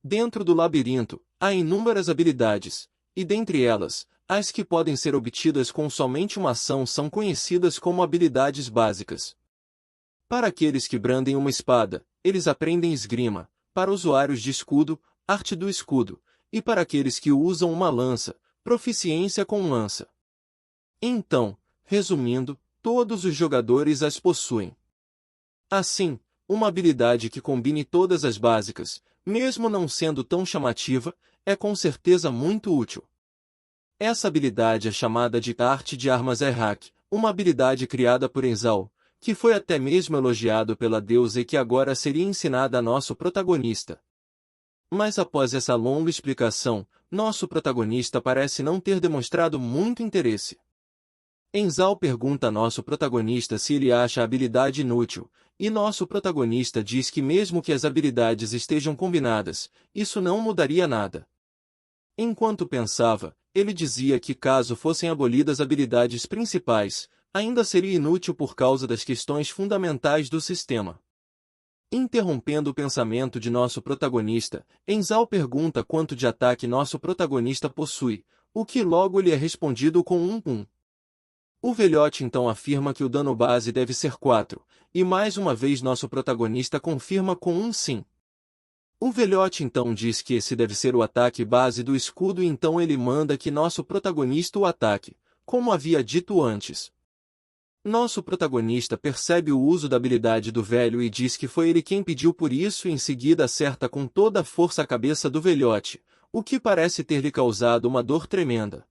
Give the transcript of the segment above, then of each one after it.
Dentro do labirinto, há inúmeras habilidades, e dentre elas, as que podem ser obtidas com somente uma ação são conhecidas como habilidades básicas. Para aqueles que brandem uma espada, eles aprendem esgrima; para usuários de escudo, arte do escudo; e para aqueles que usam uma lança, proficiência com lança. Então, resumindo, todos os jogadores as possuem. Assim, uma habilidade que combine todas as básicas, mesmo não sendo tão chamativa, é com certeza muito útil. Essa habilidade é chamada de Arte de Armas Errak, uma habilidade criada por Enzal, que foi até mesmo elogiado pela deusa e que agora seria ensinada a nosso protagonista. Mas após essa longa explicação, nosso protagonista parece não ter demonstrado muito interesse. Enzal pergunta a nosso protagonista se ele acha a habilidade inútil, e nosso protagonista diz que mesmo que as habilidades estejam combinadas, isso não mudaria nada. Enquanto pensava, ele dizia que caso fossem abolidas as habilidades principais, ainda seria inútil por causa das questões fundamentais do sistema. Interrompendo o pensamento de nosso protagonista, Enzal pergunta quanto de ataque nosso protagonista possui, o que logo lhe é respondido com um. O velhote então afirma que o dano base deve ser 4, e mais uma vez nosso protagonista confirma com um sim. O velhote então diz que esse deve ser o ataque base do escudo e então ele manda que nosso protagonista o ataque, como havia dito antes. Nosso protagonista percebe o uso da habilidade do velho e diz que foi ele quem pediu por isso e em seguida acerta com toda a força a cabeça do velhote, o que parece ter lhe causado uma dor tremenda.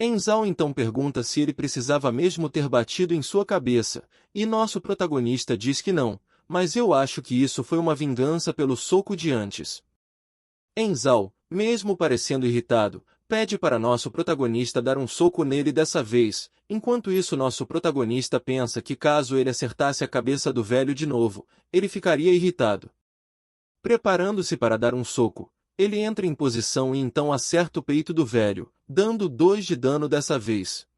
Enzal então pergunta se ele precisava mesmo ter batido em sua cabeça, e nosso protagonista diz que não, mas eu acho que isso foi uma vingança pelo soco de antes. Enzal, mesmo parecendo irritado, pede para nosso protagonista dar um soco nele dessa vez, enquanto isso nosso protagonista pensa que caso ele acertasse a cabeça do velho de novo, ele ficaria irritado. Preparando-se para dar um soco, ele entra em posição e então acerta o peito do velho, dando 2 de dano dessa vez.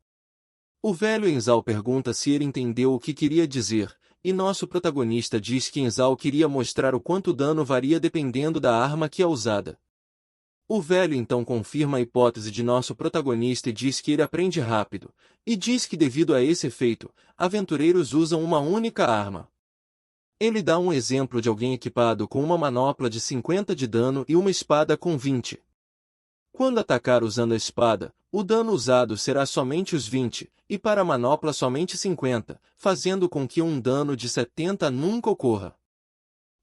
O velho Enzal pergunta se ele entendeu o que queria dizer, e nosso protagonista diz que Enzal queria mostrar o quanto o dano varia dependendo da arma que é usada. O velho então confirma a hipótese de nosso protagonista e diz que ele aprende rápido, e diz que devido a esse efeito, aventureiros usam uma única arma. Ele dá um exemplo de alguém equipado com uma manopla de 50 de dano e uma espada com 20. Quando atacar usando a espada, o dano usado será somente os 20, e para a manopla somente 50, fazendo com que um dano de 70 nunca ocorra.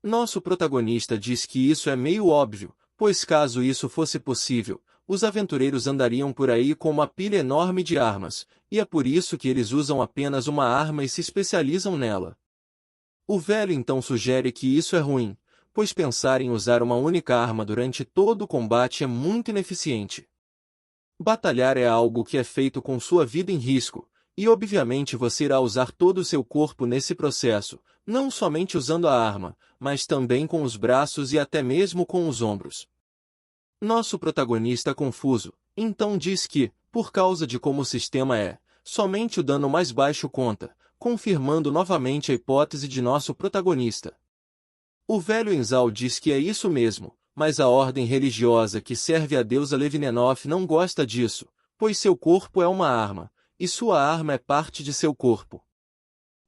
Nosso protagonista diz que isso é meio óbvio, pois caso isso fosse possível, os aventureiros andariam por aí com uma pilha enorme de armas, e é por isso que eles usam apenas uma arma e se especializam nela. O velho então sugere que isso é ruim, pois pensar em usar uma única arma durante todo o combate é muito ineficiente. Batalhar é algo que é feito com sua vida em risco, e obviamente você irá usar todo o seu corpo nesse processo, não somente usando a arma, mas também com os braços e até mesmo com os ombros. Nosso protagonista confuso, então diz que, por causa de como o sistema é, somente o dano mais baixo conta, confirmando novamente a hipótese de nosso protagonista. O velho Enzal diz que é isso mesmo, mas a ordem religiosa que serve a deusa Levinenoff não gosta disso, pois seu corpo é uma arma, e sua arma é parte de seu corpo.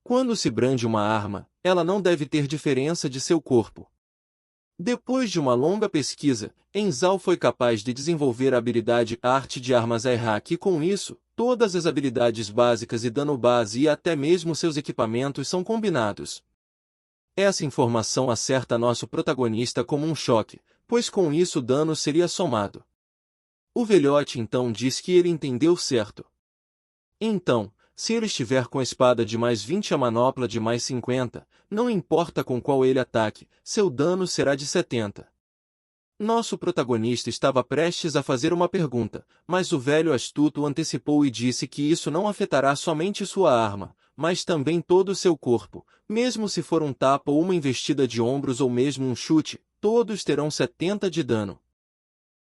Quando se brande uma arma, ela não deve ter diferença de seu corpo. Depois de uma longa pesquisa, Enzal foi capaz de desenvolver a habilidade Arte de Armas Errak e com isso, todas as habilidades básicas e dano base e até mesmo seus equipamentos são combinados. Essa informação acerta nosso protagonista como um choque, pois com isso o dano seria somado. O velhote então diz que ele entendeu certo. Então, se ele estiver com a espada de mais 20 e a manopla de mais 50, não importa com qual ele ataque, seu dano será de 70. Nosso protagonista estava prestes a fazer uma pergunta, mas o velho astuto antecipou e disse que isso não afetará somente sua arma, mas também todo o seu corpo, mesmo se for um tapa ou uma investida de ombros ou mesmo um chute, todos terão 70 de dano.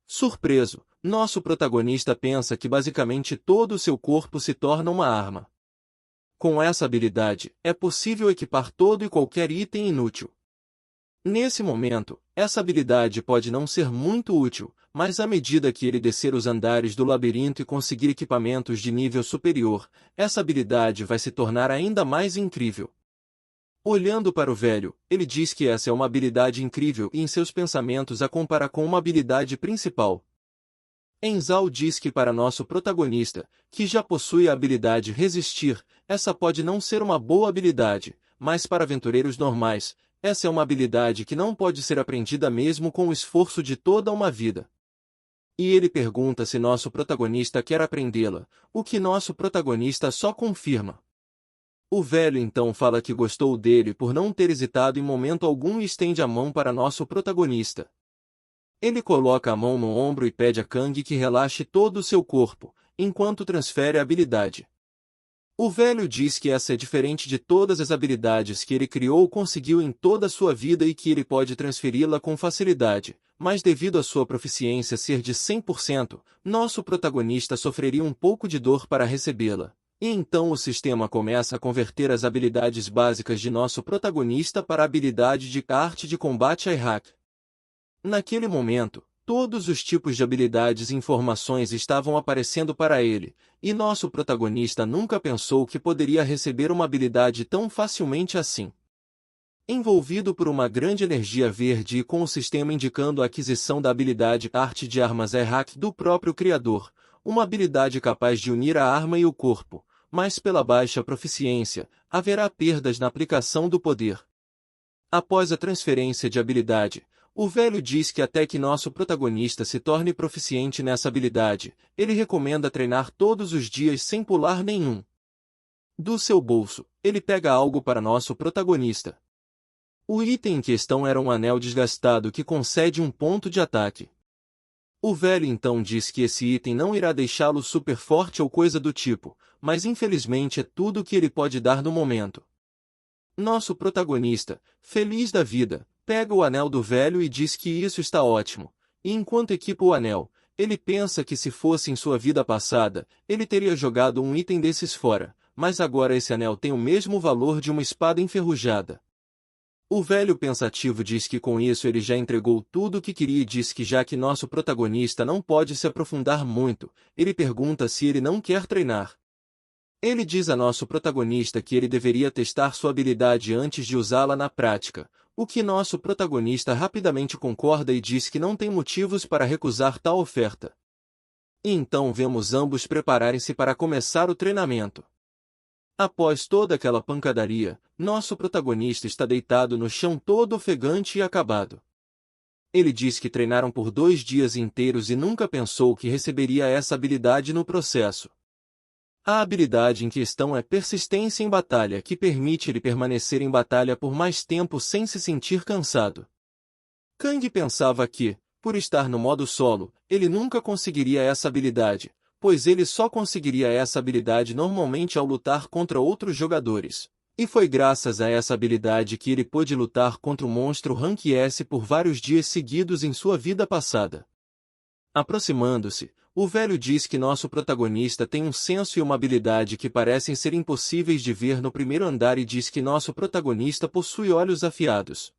Surpreso, nosso protagonista pensa que basicamente todo o seu corpo se torna uma arma. Com essa habilidade, é possível equipar todo e qualquer item inútil. Nesse momento, essa habilidade pode não ser muito útil, mas à medida que ele descer os andares do labirinto e conseguir equipamentos de nível superior, essa habilidade vai se tornar ainda mais incrível. Olhando para o velho, ele diz que essa é uma habilidade incrível e em seus pensamentos a compara com uma habilidade principal. Enzal diz que para nosso protagonista, que já possui a habilidade resistir, essa pode não ser uma boa habilidade, mas para aventureiros normais, essa é uma habilidade que não pode ser aprendida mesmo com o esforço de toda uma vida. E ele pergunta se nosso protagonista quer aprendê-la, o que nosso protagonista só confirma. O velho então fala que gostou dele por não ter hesitado em momento algum e estende a mão para nosso protagonista. Ele coloca a mão no ombro e pede a Kang que relaxe todo o seu corpo, enquanto transfere a habilidade. O velho diz que essa é diferente de todas as habilidades que ele criou ou conseguiu em toda a sua vida e que ele pode transferi-la com facilidade, mas devido à sua proficiência ser de 100%, nosso protagonista sofreria um pouco de dor para recebê-la. E então o sistema começa a converter as habilidades básicas de nosso protagonista para a habilidade de arte de combate e hack. Naquele momento, todos os tipos de habilidades e informações estavam aparecendo para ele, e nosso protagonista nunca pensou que poderia receber uma habilidade tão facilmente assim. Envolvido por uma grande energia verde e com o sistema indicando a aquisição da habilidade Arte de Armas hack do próprio criador, uma habilidade capaz de unir a arma e o corpo, mas pela baixa proficiência, haverá perdas na aplicação do poder. Após a transferência de habilidade, o velho diz que até que nosso protagonista se torne proficiente nessa habilidade, ele recomenda treinar todos os dias sem pular nenhum. Do seu bolso, ele pega algo para nosso protagonista. O item em questão era um anel desgastado que concede um ponto de ataque. O velho então diz que esse item não irá deixá-lo super forte ou coisa do tipo, mas infelizmente é tudo o que ele pode dar no momento. Nosso protagonista, feliz da vida, pega o anel do velho e diz que isso está ótimo, e enquanto equipa o anel, ele pensa que se fosse em sua vida passada, ele teria jogado um item desses fora, mas agora esse anel tem o mesmo valor de uma espada enferrujada. O velho pensativo diz que com isso ele já entregou tudo o que queria e diz que já que nosso protagonista não pode se aprofundar muito, ele pergunta se ele não quer treinar. Ele diz a nosso protagonista que ele deveria testar sua habilidade antes de usá-la na prática, o que nosso protagonista rapidamente concorda e diz que não tem motivos para recusar tal oferta. E então vemos ambos prepararem-se para começar o treinamento. Após toda aquela pancadaria, nosso protagonista está deitado no chão todo ofegante e acabado. Ele diz que treinaram por 2 dias inteiros e nunca pensou que receberia essa habilidade no processo. A habilidade em questão é persistência em batalha, que permite ele permanecer em batalha por mais tempo sem se sentir cansado. Kang pensava que, por estar no modo solo, ele nunca conseguiria essa habilidade, pois ele só conseguiria essa habilidade normalmente ao lutar contra outros jogadores. E foi graças a essa habilidade que ele pôde lutar contra o monstro Rank S por vários dias seguidos em sua vida passada. Aproximando-se, o velho diz que nosso protagonista tem um senso e uma habilidade que parecem ser impossíveis de ver no primeiro andar e diz que nosso protagonista possui olhos afiados.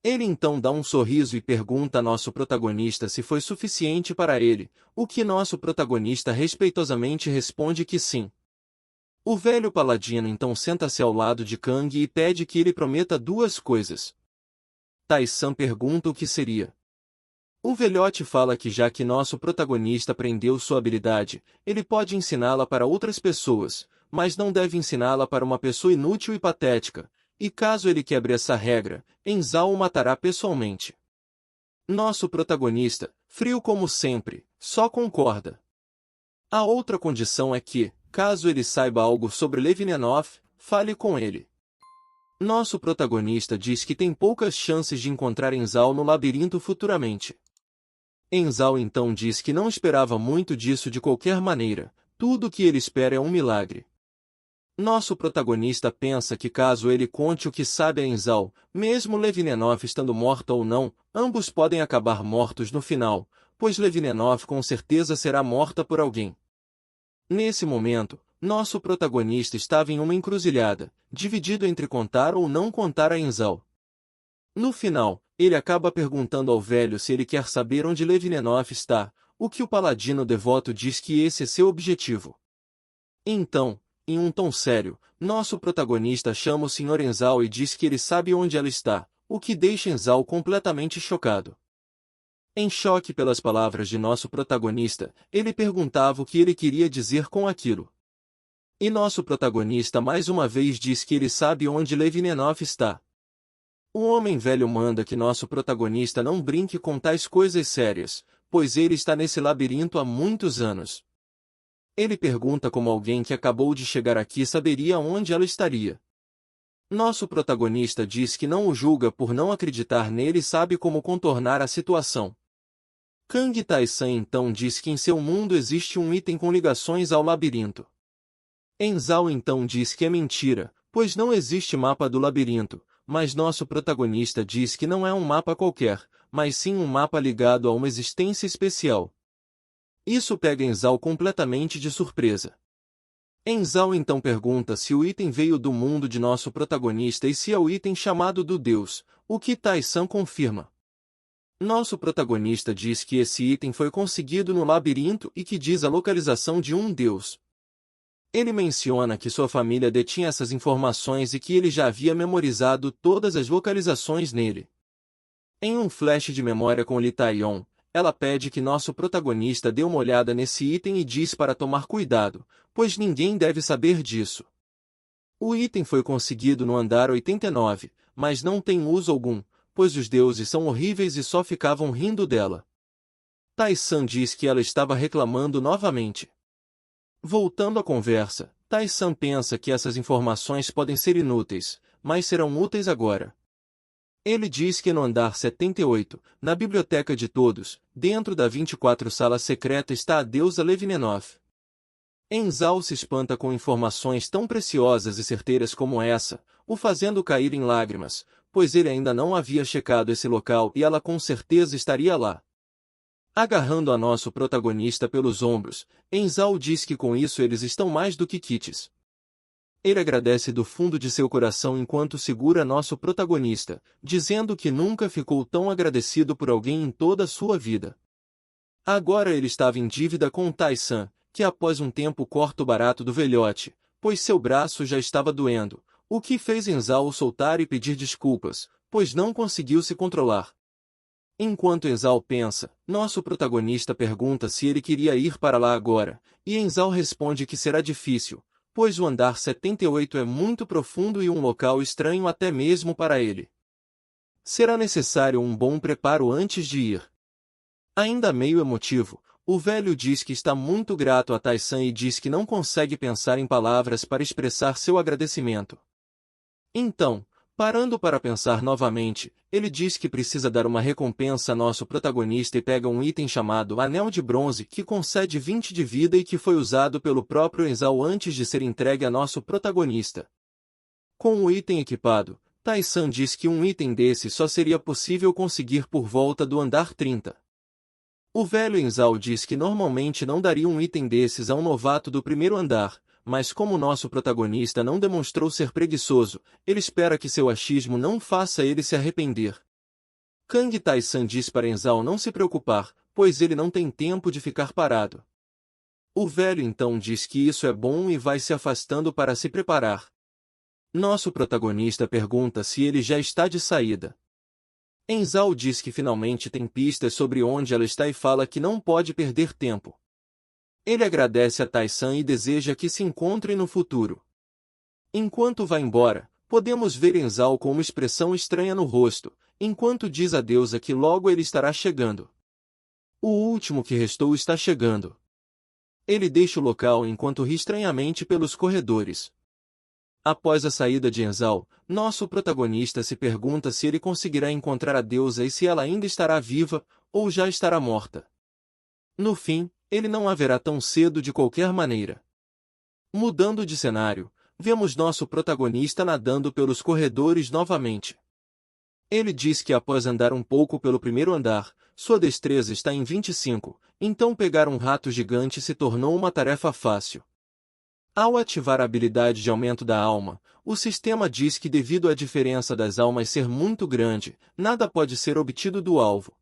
Ele então dá um sorriso e pergunta a nosso protagonista se foi suficiente para ele, o que nosso protagonista respeitosamente responde que sim. O velho paladino então senta-se ao lado de Kang e pede que ele prometa 2 coisas. Tai-san pergunta o que seria. O velhote fala que já que nosso protagonista aprendeu sua habilidade, ele pode ensiná-la para outras pessoas, mas não deve ensiná-la para uma pessoa inútil e patética, e caso ele quebre essa regra, Enzal o matará pessoalmente. Nosso protagonista, frio como sempre, só concorda. A outra condição é que, caso ele saiba algo sobre Levianov, fale com ele. Nosso protagonista diz que tem poucas chances de encontrar Enzal no labirinto futuramente. Enzal então diz que não esperava muito disso de qualquer maneira, tudo o que ele espera é um milagre. Nosso protagonista pensa que caso ele conte o que sabe a Enzal, mesmo Levianov estando morta ou não, ambos podem acabar mortos no final, pois Levianov com certeza será morta por alguém. Nesse momento, nosso protagonista estava em uma encruzilhada, dividido entre contar ou não contar a Enzal. No final, ele acaba perguntando ao velho se ele quer saber onde Levinenov está, o que o paladino devoto diz que esse é seu objetivo. Então, em um tom sério, nosso protagonista chama o Sr. Enzal e diz que ele sabe onde ela está, o que deixa Enzal completamente chocado. Em choque pelas palavras de nosso protagonista, ele perguntava o que ele queria dizer com aquilo. E nosso protagonista mais uma vez diz que ele sabe onde Levinenov está. O homem velho manda que nosso protagonista não brinque com tais coisas sérias, pois ele está nesse labirinto há muitos anos. Ele pergunta como alguém que acabou de chegar aqui saberia onde ela estaria. Nosso protagonista diz que não o julga por não acreditar nele e sabe como contornar a situação. Kang Tai-san então diz que em seu mundo existe um item com ligações ao labirinto. Enzal então diz que é mentira, pois não existe mapa do labirinto, mas nosso protagonista diz que não é um mapa qualquer, mas sim um mapa ligado a uma existência especial. Isso pega Enzal completamente de surpresa. Enzal então pergunta se o item veio do mundo de nosso protagonista e se é o item chamado do Deus, o que Tai-san confirma. Nosso protagonista diz que esse item foi conseguido no labirinto e que diz a localização de um Deus. Ele menciona que sua família detinha essas informações e que ele já havia memorizado todas as localizações nele. Em um flash de memória com Lee Tai-on, ela pede que nosso protagonista dê uma olhada nesse item e diz para tomar cuidado, pois ninguém deve saber disso. O item foi conseguido no andar 89, mas não tem uso algum, pois os deuses são horríveis e só ficavam rindo dela. Tai-san diz que ela estava reclamando novamente. Voltando à conversa, Tai-san pensa que essas informações podem ser inúteis, mas serão úteis agora. Ele diz que no andar 78, na biblioteca de todos, dentro da 24 sala secreta está a deusa Levinenov. Enzal se espanta com informações tão preciosas e certeiras como essa, o fazendo cair em lágrimas, pois ele ainda não havia checado esse local e ela com certeza estaria lá. Agarrando a nosso protagonista pelos ombros, Enzal diz que com isso eles estão mais do que quites. Ele agradece do fundo de seu coração enquanto segura nosso protagonista, dizendo que nunca ficou tão agradecido por alguém em toda a sua vida. Agora ele estava em dívida com Tai-san, que após um tempo corta o barato do velhote, pois seu braço já estava doendo, o que fez Enzal o soltar e pedir desculpas, pois não conseguiu se controlar. Enquanto Enzal pensa, nosso protagonista pergunta se ele queria ir para lá agora, e Enzal responde que será difícil, pois o andar 78 é muito profundo e um local estranho até mesmo para ele. Será necessário um bom preparo antes de ir. Ainda meio emotivo, o velho diz que está muito grato a Tai-san e diz que não consegue pensar em palavras para expressar seu agradecimento. Então, parando para pensar novamente, ele diz que precisa dar uma recompensa a nosso protagonista e pega um item chamado Anel de Bronze que concede 20 de vida e que foi usado pelo próprio Enzal antes de ser entregue a nosso protagonista. Com o item equipado, Tai-san diz que um item desse só seria possível conseguir por volta do andar 30. O velho Enzal diz que normalmente não daria um item desses a um novato do primeiro andar, mas como nosso protagonista não demonstrou ser preguiçoso, ele espera que seu achismo não faça ele se arrepender. Kang Tai-san diz para Enzal não se preocupar, pois ele não tem tempo de ficar parado. O velho então diz que isso é bom e vai se afastando para se preparar. Nosso protagonista pergunta se ele já está de saída. Enzal diz que finalmente tem pistas sobre onde ela está e fala que não pode perder tempo. Ele agradece a Tai-san e deseja que se encontrem no futuro. Enquanto vai embora, podemos ver Enzal com uma expressão estranha no rosto, enquanto diz a deusa que logo ele estará chegando. O último que restou está chegando. Ele deixa o local enquanto ri estranhamente pelos corredores. Após a saída de Enzal, nosso protagonista se pergunta se ele conseguirá encontrar a deusa e se ela ainda estará viva, ou já estará morta. No fim, ele não a verá tão cedo de qualquer maneira. Mudando de cenário, vemos nosso protagonista nadando pelos corredores novamente. Ele diz que após andar um pouco pelo primeiro andar, sua destreza está em 25, então pegar um rato gigante se tornou uma tarefa fácil. Ao ativar a habilidade de aumento da alma, o sistema diz que devido à diferença das almas ser muito grande, nada pode ser obtido do alvo.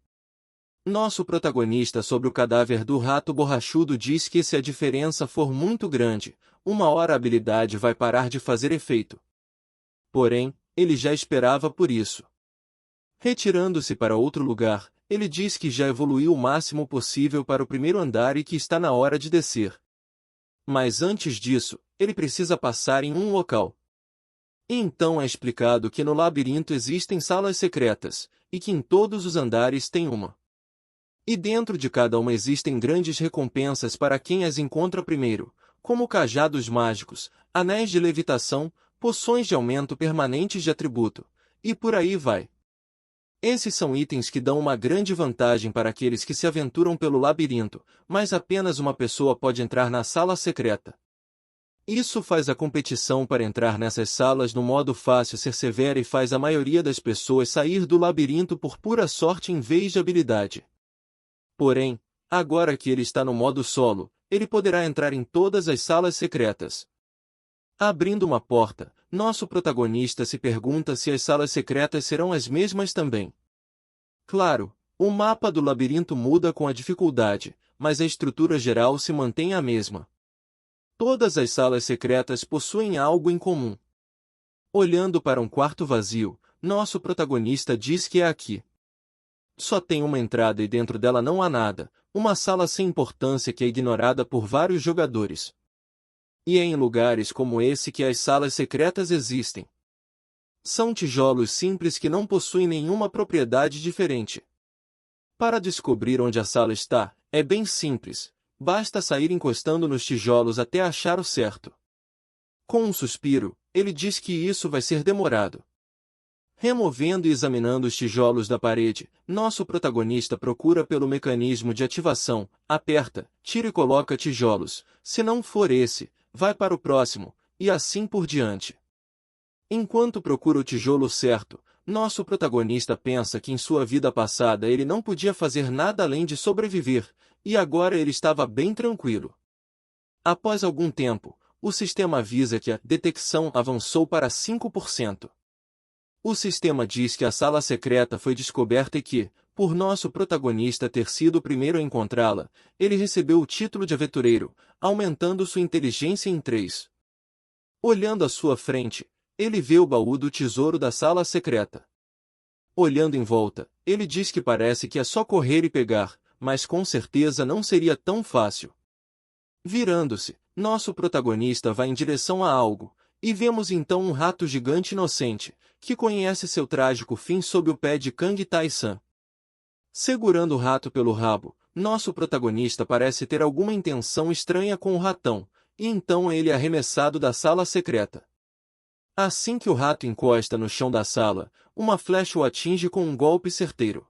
Nosso protagonista sobre o cadáver do rato borrachudo diz que se a diferença for muito grande, uma hora a habilidade vai parar de fazer efeito. Porém, ele já esperava por isso. Retirando-se para outro lugar, ele diz que já evoluiu o máximo possível para o primeiro andar e que está na hora de descer. Mas antes disso, ele precisa passar em um local. E então é explicado que no labirinto existem salas secretas, e que em todos os andares tem uma. E dentro de cada uma existem grandes recompensas para quem as encontra primeiro, como cajados mágicos, anéis de levitação, poções de aumento permanentes de atributo, e por aí vai. Esses são itens que dão uma grande vantagem para aqueles que se aventuram pelo labirinto, mas apenas uma pessoa pode entrar na sala secreta. Isso faz a competição para entrar nessas salas no modo fácil ser severa e faz a maioria das pessoas sair do labirinto por pura sorte em vez de habilidade. Porém, agora que ele está no modo solo, ele poderá entrar em todas as salas secretas. Abrindo uma porta, nosso protagonista se pergunta se as salas secretas serão as mesmas também. Claro, o mapa do labirinto muda com a dificuldade, mas a estrutura geral se mantém a mesma. Todas as salas secretas possuem algo em comum. Olhando para um quarto vazio, nosso protagonista diz que é aqui. Só tem uma entrada e dentro dela não há nada, uma sala sem importância que é ignorada por vários jogadores. E é em lugares como esse que as salas secretas existem. São tijolos simples que não possuem nenhuma propriedade diferente. Para descobrir onde a sala está, é bem simples, basta sair encostando nos tijolos até achar o certo. Com um suspiro, ele diz que isso vai ser demorado. Removendo e examinando os tijolos da parede, nosso protagonista procura pelo mecanismo de ativação, aperta, tira e coloca tijolos, se não for esse, vai para o próximo, e assim por diante. Enquanto procura o tijolo certo, nosso protagonista pensa que em sua vida passada ele não podia fazer nada além de sobreviver, e agora ele estava bem tranquilo. Após algum tempo, o sistema avisa que a detecção avançou para 5%. O sistema diz que a sala secreta foi descoberta e que, por nosso protagonista ter sido o primeiro a encontrá-la, ele recebeu o título de aventureiro, aumentando sua inteligência em 3. Olhando à sua frente, ele vê o baú do tesouro da sala secreta. Olhando em volta, ele diz que parece que é só correr e pegar, mas com certeza não seria tão fácil. Virando-se, nosso protagonista vai em direção a algo, e vemos então um rato gigante inocente, que conhece seu trágico fim sob o pé de Kang Tai-san. Segurando o rato pelo rabo, nosso protagonista parece ter alguma intenção estranha com o ratão, e então ele é arremessado da sala secreta. Assim que o rato encosta no chão da sala, uma flecha o atinge com um golpe certeiro.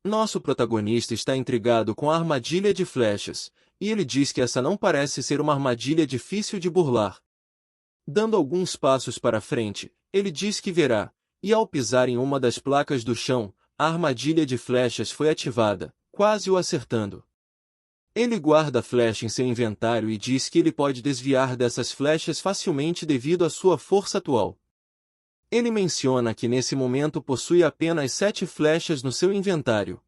Nosso protagonista está intrigado com a armadilha de flechas, e ele diz que essa não parece ser uma armadilha difícil de burlar. Dando alguns passos para frente, ele diz que verá, e ao pisar em uma das placas do chão, a armadilha de flechas foi ativada, quase o acertando. Ele guarda a flecha em seu inventário e diz que ele pode desviar dessas flechas facilmente devido à sua força atual. Ele menciona que nesse momento possui apenas 7 flechas no seu inventário.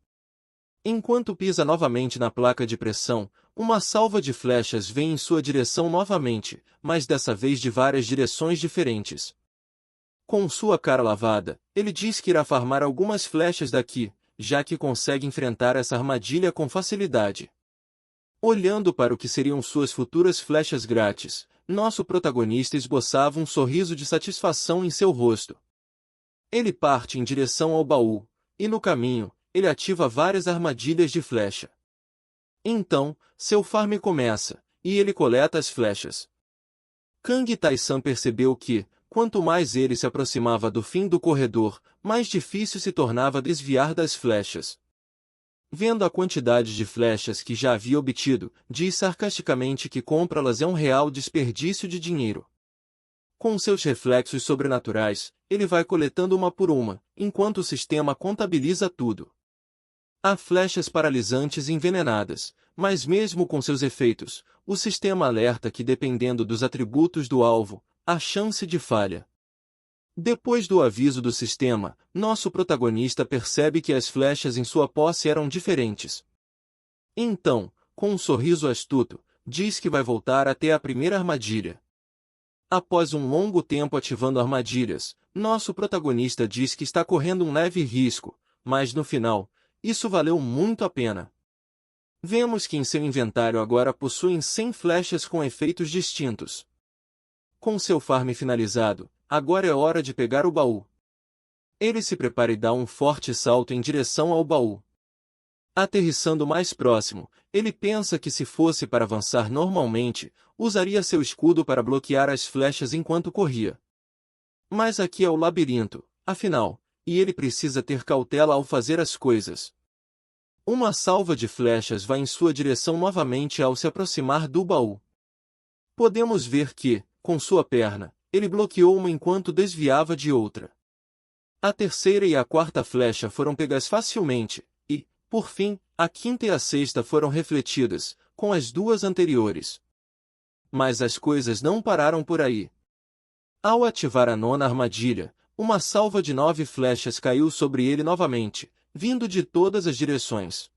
Enquanto pisa novamente na placa de pressão, uma salva de flechas vem em sua direção novamente, mas dessa vez de várias direções diferentes. Com sua cara lavada, ele diz que irá farmar algumas flechas daqui, já que consegue enfrentar essa armadilha com facilidade. Olhando para o que seriam suas futuras flechas grátis, nosso protagonista esboçava um sorriso de satisfação em seu rosto. Ele parte em direção ao baú, e no caminho, ele ativa várias armadilhas de flecha. Então, seu farm começa, e ele coleta as flechas. Kang Tai-san percebeu que, quanto mais ele se aproximava do fim do corredor, mais difícil se tornava desviar das flechas. Vendo a quantidade de flechas que já havia obtido, diz sarcasticamente que comprá-las é um real desperdício de dinheiro. Com seus reflexos sobrenaturais, ele vai coletando uma por uma, enquanto o sistema contabiliza tudo. Há flechas paralisantes envenenadas, mas mesmo com seus efeitos, o sistema alerta que dependendo dos atributos do alvo, há chance de falha. Depois do aviso do sistema, nosso protagonista percebe que as flechas em sua posse eram diferentes. Então, com um sorriso astuto, diz que vai voltar até a primeira armadilha. Após um longo tempo ativando armadilhas, nosso protagonista diz que está correndo um leve risco, mas no final, isso valeu muito a pena. Vemos que em seu inventário agora possuem 100 flechas com efeitos distintos. Com seu farm finalizado, agora é hora de pegar o baú. Ele se prepara e dá um forte salto em direção ao baú. Aterrissando mais próximo, ele pensa que se fosse para avançar normalmente, usaria seu escudo para bloquear as flechas enquanto corria. Mas aqui é o labirinto, afinal, e ele precisa ter cautela ao fazer as coisas. Uma salva de flechas vai em sua direção novamente ao se aproximar do baú. Podemos ver que, com sua perna, ele bloqueou uma enquanto desviava de outra. A terceira e a quarta flecha foram pegas facilmente, e, por fim, a quinta e a sexta foram refletidas, com as duas anteriores. Mas as coisas não pararam por aí. Ao ativar a nona armadilha, uma salva de 9 flechas caiu sobre ele novamente, vindo de todas as direções.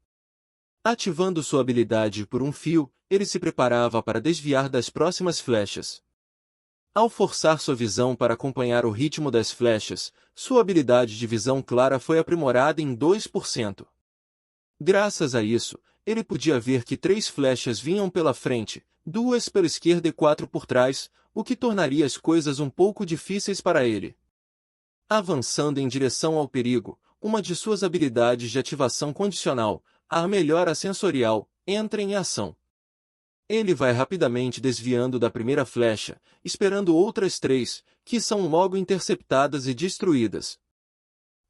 Ativando sua habilidade por um fio, ele se preparava para desviar das próximas flechas. Ao forçar sua visão para acompanhar o ritmo das flechas, sua habilidade de visão clara foi aprimorada em 2%. Graças a isso, ele podia ver que 3 flechas vinham pela frente, 2 pela esquerda e 4 por trás, o que tornaria as coisas um pouco difíceis para ele. Avançando em direção ao perigo, uma de suas habilidades de ativação condicional, a melhora sensorial, entra em ação. Ele vai rapidamente desviando da primeira flecha, esperando outras 3, que são logo interceptadas e destruídas.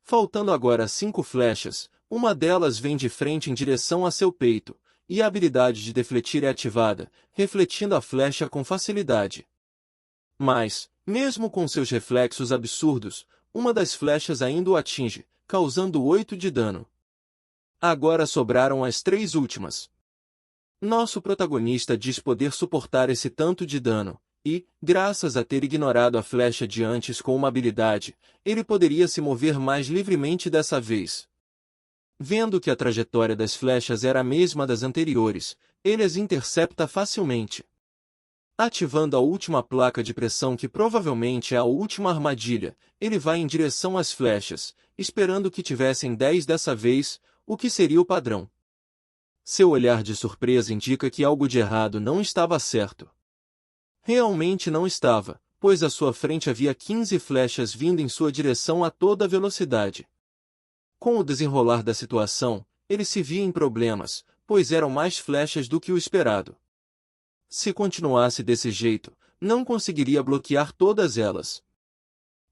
Faltando agora 5 flechas, uma delas vem de frente em direção a seu peito, e a habilidade de defletir é ativada, refletindo a flecha com facilidade. Mas, mesmo com seus reflexos absurdos, uma das flechas ainda o atinge, causando 8 de dano. Agora sobraram as 3 últimas. Nosso protagonista diz poder suportar esse tanto de dano, e, graças a ter ignorado a flecha de antes com uma habilidade, ele poderia se mover mais livremente dessa vez. Vendo que a trajetória das flechas era a mesma das anteriores, ele as intercepta facilmente. Ativando a última placa de pressão que provavelmente é a última armadilha, ele vai em direção às flechas, esperando que tivessem 10 dessa vez, o que seria o padrão. Seu olhar de surpresa indica que algo de errado não estava certo. Realmente não estava, pois à sua frente havia 15 flechas vindo em sua direção a toda velocidade. Com o desenrolar da situação, ele se via em problemas, pois eram mais flechas do que o esperado. Se continuasse desse jeito, não conseguiria bloquear todas elas.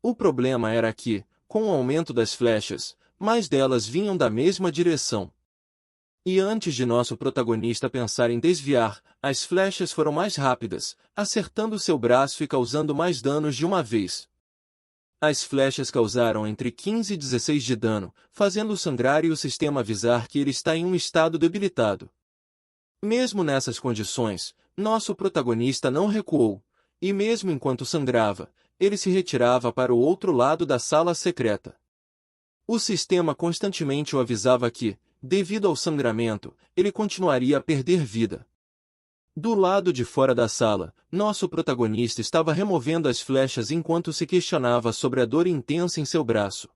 O problema era que, com o aumento das flechas, mais delas vinham da mesma direção. E antes de nosso protagonista pensar em desviar, as flechas foram mais rápidas, acertando seu braço e causando mais danos de uma vez. As flechas causaram entre 15 e 16 de dano, fazendo sangrar e o sistema avisar que ele está em um estado debilitado. Mesmo nessas condições, nosso protagonista não recuou, e mesmo enquanto sangrava, ele se retirava para o outro lado da sala secreta. O sistema constantemente o avisava que, devido ao sangramento, ele continuaria a perder vida. Do lado de fora da sala, nosso protagonista estava removendo as flechas enquanto se questionava sobre a dor intensa em seu braço.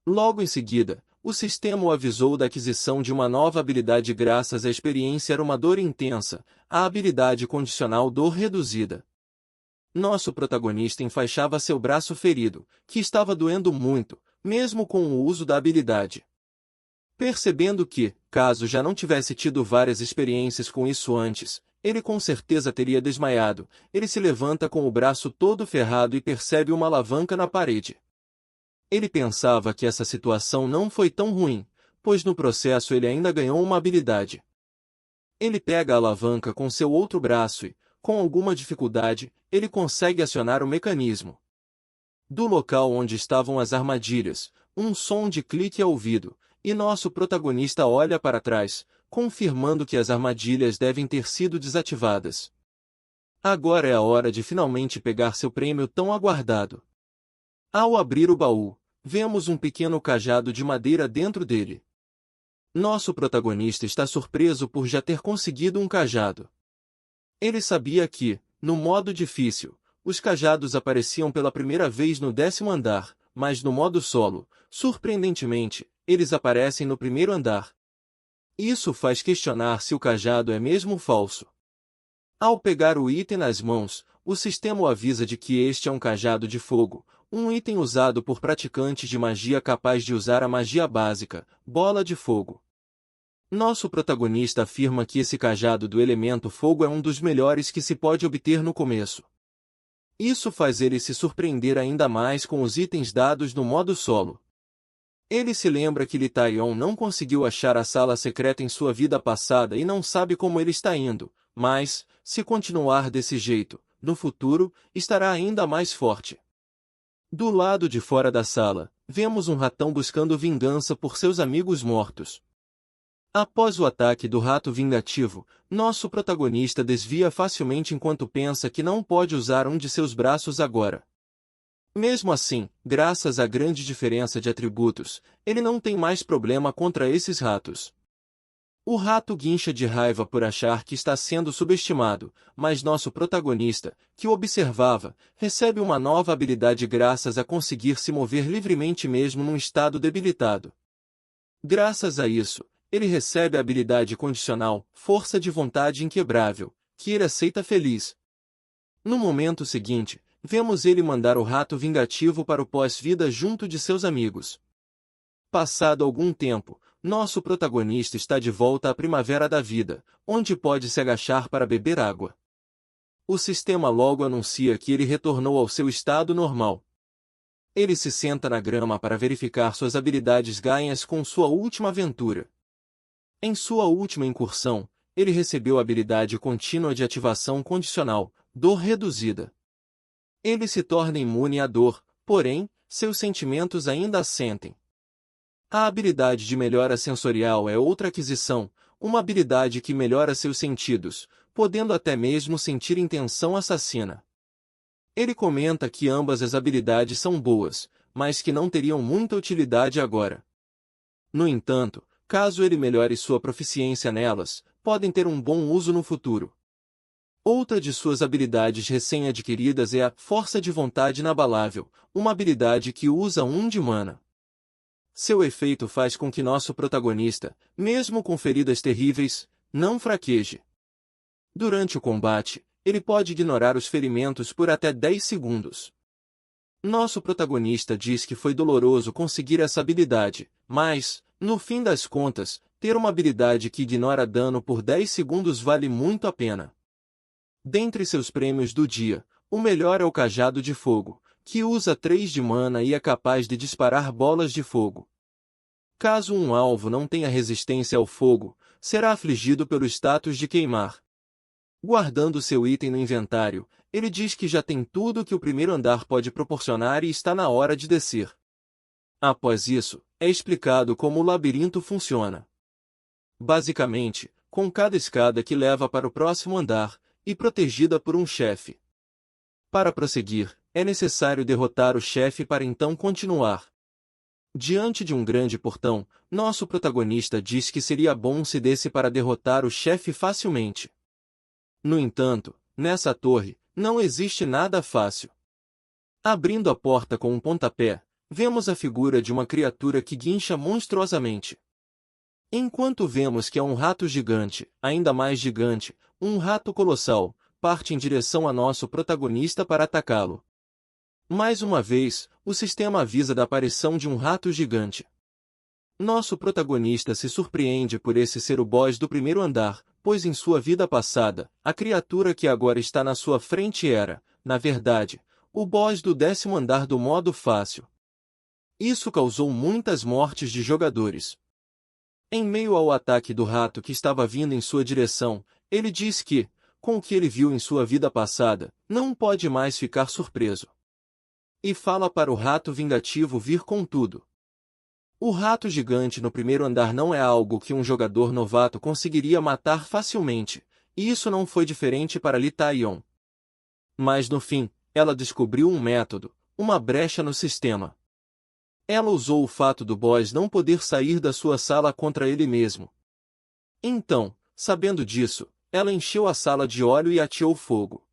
Logo em seguida, o sistema o avisou da aquisição de uma nova habilidade graças à experiência Era uma dor intensa, a habilidade condicional dor reduzida. Nosso protagonista enfaixava seu braço ferido, que estava doendo muito, mesmo com o uso da habilidade. Percebendo que, caso já não tivesse tido várias experiências com isso antes, ele com certeza teria desmaiado, ele se levanta com o braço todo ferrado e percebe uma alavanca na parede. Ele pensava que essa situação não foi tão ruim, pois no processo ele ainda ganhou uma habilidade. Ele pega a alavanca com seu outro braço e, com alguma dificuldade, ele consegue acionar o mecanismo. Do local onde estavam as armadilhas, um som de clique é ouvido, e nosso protagonista olha para trás, confirmando que as armadilhas devem ter sido desativadas. Agora é a hora de finalmente pegar seu prêmio tão aguardado. Ao abrir o baú, vemos um pequeno cajado de madeira dentro dele. Nosso protagonista está surpreso por já ter conseguido um cajado. Ele sabia que, no modo difícil, os cajados apareciam pela primeira vez no 10º andar, mas no modo solo, surpreendentemente, eles aparecem no primeiro andar. Isso faz questionar se o cajado é mesmo falso. Ao pegar o item nas mãos, o sistema o avisa de que este é um cajado de fogo, um item usado por praticantes de magia capaz de usar a magia básica, bola de fogo. Nosso protagonista afirma que esse cajado do elemento fogo é um dos melhores que se pode obter no começo. Isso faz ele se surpreender ainda mais com os itens dados no modo solo. Ele se lembra que Litaion não conseguiu achar a sala secreta em sua vida passada e não sabe como ele está indo, mas, se continuar desse jeito, no futuro, estará ainda mais forte. Do lado de fora da sala, vemos um ratão buscando vingança por seus amigos mortos. Após o ataque do rato vingativo, nosso protagonista desvia facilmente enquanto pensa que não pode usar um de seus braços agora. Mesmo assim, graças à grande diferença de atributos, ele não tem mais problema contra esses ratos. O rato guincha de raiva por achar que está sendo subestimado, mas nosso protagonista, que o observava, recebe uma nova habilidade graças a conseguir se mover livremente mesmo num estado debilitado. Graças a isso, ele recebe a habilidade condicional, Força de Vontade Inquebrável, que ele aceita feliz. No momento seguinte, vemos ele mandar o rato vingativo para o pós-vida junto de seus amigos. Passado algum tempo, nosso protagonista está de volta à primavera da vida, onde pode se agachar para beber água. O sistema logo anuncia que ele retornou ao seu estado normal. Ele se senta na grama para verificar suas habilidades ganhas com sua última aventura. Em sua última incursão, ele recebeu a habilidade contínua de ativação condicional, Dor Reduzida. Ele se torna imune à dor, porém, seus sentimentos ainda a sentem. A habilidade de melhora sensorial é outra aquisição, uma habilidade que melhora seus sentidos, podendo até mesmo sentir intenção assassina. Ele comenta que ambas as habilidades são boas, mas que não teriam muita utilidade agora. No entanto, caso ele melhore sua proficiência nelas, podem ter um bom uso no futuro. Outra de suas habilidades recém-adquiridas é a Força de Vontade Inabalável, uma habilidade que usa 1 de mana. Seu efeito faz com que nosso protagonista, mesmo com feridas terríveis, não fraqueje. Durante o combate, ele pode ignorar os ferimentos por até 10 segundos. Nosso protagonista diz que foi doloroso conseguir essa habilidade, mas, no fim das contas, ter uma habilidade que ignora dano por 10 segundos vale muito a pena. Dentre seus prêmios do dia, o melhor é o Cajado de Fogo, que usa 3 de mana e é capaz de disparar bolas de fogo. Caso um alvo não tenha resistência ao fogo, será afligido pelo status de queimar. Guardando seu item no inventário, ele diz que já tem tudo que o primeiro andar pode proporcionar e está na hora de descer. Após isso, é explicado como o labirinto funciona. Basicamente, com cada escada que leva para o próximo andar, e protegida por um chefe. Para prosseguir, é necessário derrotar o chefe para então continuar. Diante de um grande portão, nosso protagonista diz que seria bom se desse para derrotar o chefe facilmente. No entanto, nessa torre, não existe nada fácil. Abrindo a porta com um pontapé, vemos a figura de uma criatura que guincha monstruosamente. Enquanto vemos que é um rato gigante, ainda mais gigante, um rato colossal, parte em direção a nosso protagonista para atacá-lo. Mais uma vez, o sistema avisa da aparição de um rato gigante. Nosso protagonista se surpreende por esse ser o boss do primeiro andar, pois em sua vida passada, a criatura que agora está na sua frente era, na verdade, o boss do 10º andar do modo fácil. Isso causou muitas mortes de jogadores. Em meio ao ataque do rato que estava vindo em sua direção, ele diz que, com o que ele viu em sua vida passada, não pode mais ficar surpreso. E fala para o rato vingativo vir com tudo. O rato gigante no primeiro andar não é algo que um jogador novato conseguiria matar facilmente, e isso não foi diferente para Li Taiyon. Mas no fim, ela descobriu um método, uma brecha no sistema. Ela usou o fato do boss não poder sair da sua sala contra ele mesmo. Então, sabendo disso, ela encheu a sala de óleo e ateou fogo.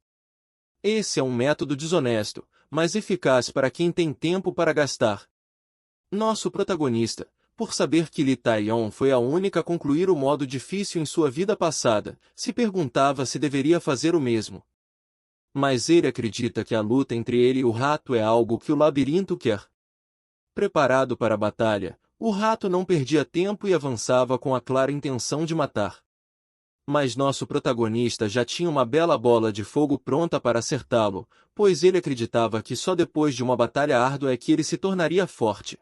Esse é um método desonesto, mas eficaz para quem tem tempo para gastar. Nosso protagonista, por saber que Li Taiyon foi a única a concluir o modo difícil em sua vida passada, se perguntava se deveria fazer o mesmo. Mas ele acredita que a luta entre ele e o rato é algo que o labirinto quer. Preparado para a batalha, o rato não perdia tempo e avançava com a clara intenção de matar. Mas nosso protagonista já tinha uma bela bola de fogo pronta para acertá-lo, pois ele acreditava que só depois de uma batalha árdua é que ele se tornaria forte.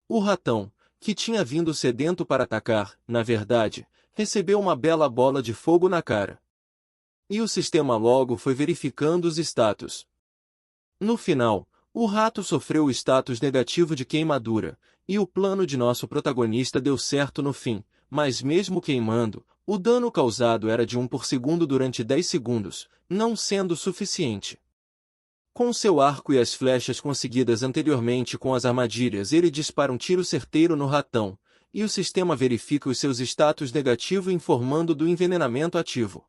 O ratão, que tinha vindo sedento para atacar, na verdade, recebeu uma bela bola de fogo na cara. E o sistema logo foi verificando os status. No final, o rato sofreu o status negativo de queimadura, e o plano de nosso protagonista deu certo no fim, mas mesmo queimando, o dano causado era de 1 por segundo durante 10 segundos, não sendo suficiente. Com seu arco e as flechas conseguidas anteriormente com as armadilhas, ele dispara um tiro certeiro no ratão, e o sistema verifica os seus status negativo informando do envenenamento ativo.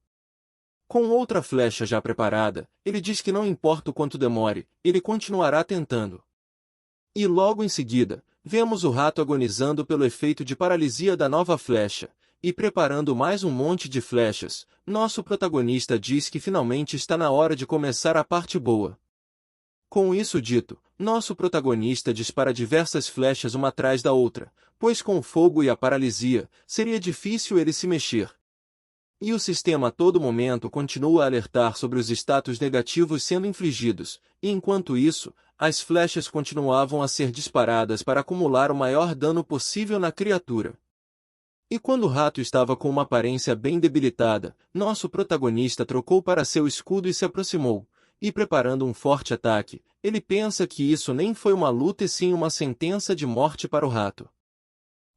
Com outra flecha já preparada, ele diz que não importa o quanto demore, ele continuará tentando. E logo em seguida, vemos o rato agonizando pelo efeito de paralisia da nova flecha, e preparando mais um monte de flechas, nosso protagonista diz que finalmente está na hora de começar a parte boa. Com isso dito, nosso protagonista dispara diversas flechas uma atrás da outra, pois com o fogo e a paralisia, seria difícil ele se mexer. E o sistema a todo momento continua a alertar sobre os status negativos sendo infligidos, e enquanto isso, as flechas continuavam a ser disparadas para acumular o maior dano possível na criatura. E quando o rato estava com uma aparência bem debilitada, nosso protagonista trocou para seu escudo e se aproximou, e preparando um forte ataque, ele pensa que isso nem foi uma luta e sim uma sentença de morte para o rato.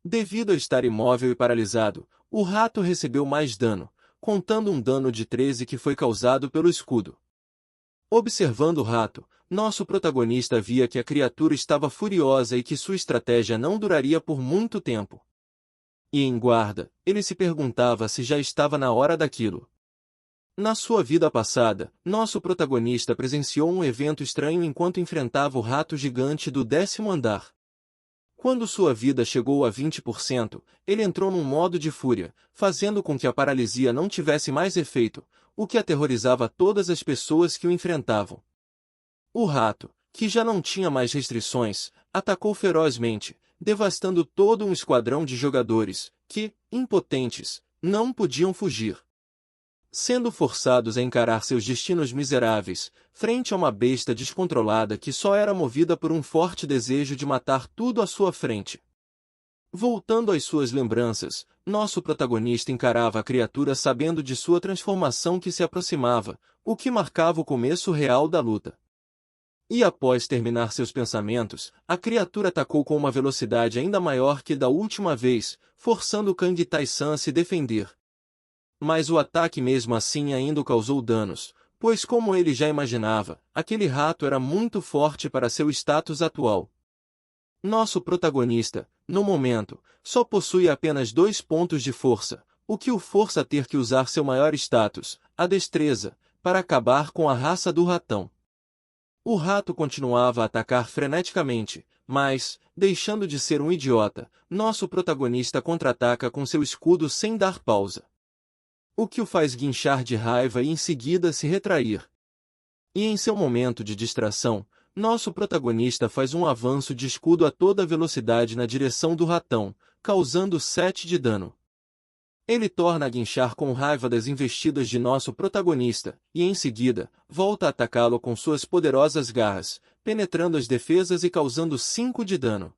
Devido a estar imóvel e paralisado, o rato recebeu mais dano, contando um dano de 13 que foi causado pelo escudo. Observando o rato, nosso protagonista via que a criatura estava furiosa e que sua estratégia não duraria por muito tempo. E em guarda, ele se perguntava se já estava na hora daquilo. Na sua vida passada, nosso protagonista presenciou um evento estranho enquanto enfrentava o rato gigante do 10º andar. Quando sua vida chegou a 20%, ele entrou num modo de fúria, fazendo com que a paralisia não tivesse mais efeito, o que aterrorizava todas as pessoas que o enfrentavam. O rato, que já não tinha mais restrições, atacou ferozmente, devastando todo um esquadrão de jogadores, que, impotentes, não podiam fugir. Sendo forçados a encarar seus destinos miseráveis, frente a uma besta descontrolada que só era movida por um forte desejo de matar tudo à sua frente. Voltando às suas lembranças, nosso protagonista encarava a criatura sabendo de sua transformação que se aproximava, o que marcava o começo real da luta. E após terminar seus pensamentos, a criatura atacou com uma velocidade ainda maior que da última vez, forçando Kang Tai-san a se defender. Mas o ataque mesmo assim ainda causou danos, pois como ele já imaginava, aquele rato era muito forte para seu status atual. Nosso protagonista, no momento, só possui apenas 2 pontos de força, o que o força a ter que usar seu maior status, a destreza, para acabar com a raça do ratão. O rato continuava a atacar freneticamente, mas, deixando de ser um idiota, nosso protagonista contra-ataca com seu escudo sem dar pausa. O que o faz guinchar de raiva e em seguida se retrair. E em seu momento de distração, nosso protagonista faz um avanço de escudo a toda velocidade na direção do ratão, causando 7 de dano. Ele torna a guinchar com raiva das investidas de nosso protagonista, e em seguida, volta a atacá-lo com suas poderosas garras, penetrando as defesas e causando 5 de dano.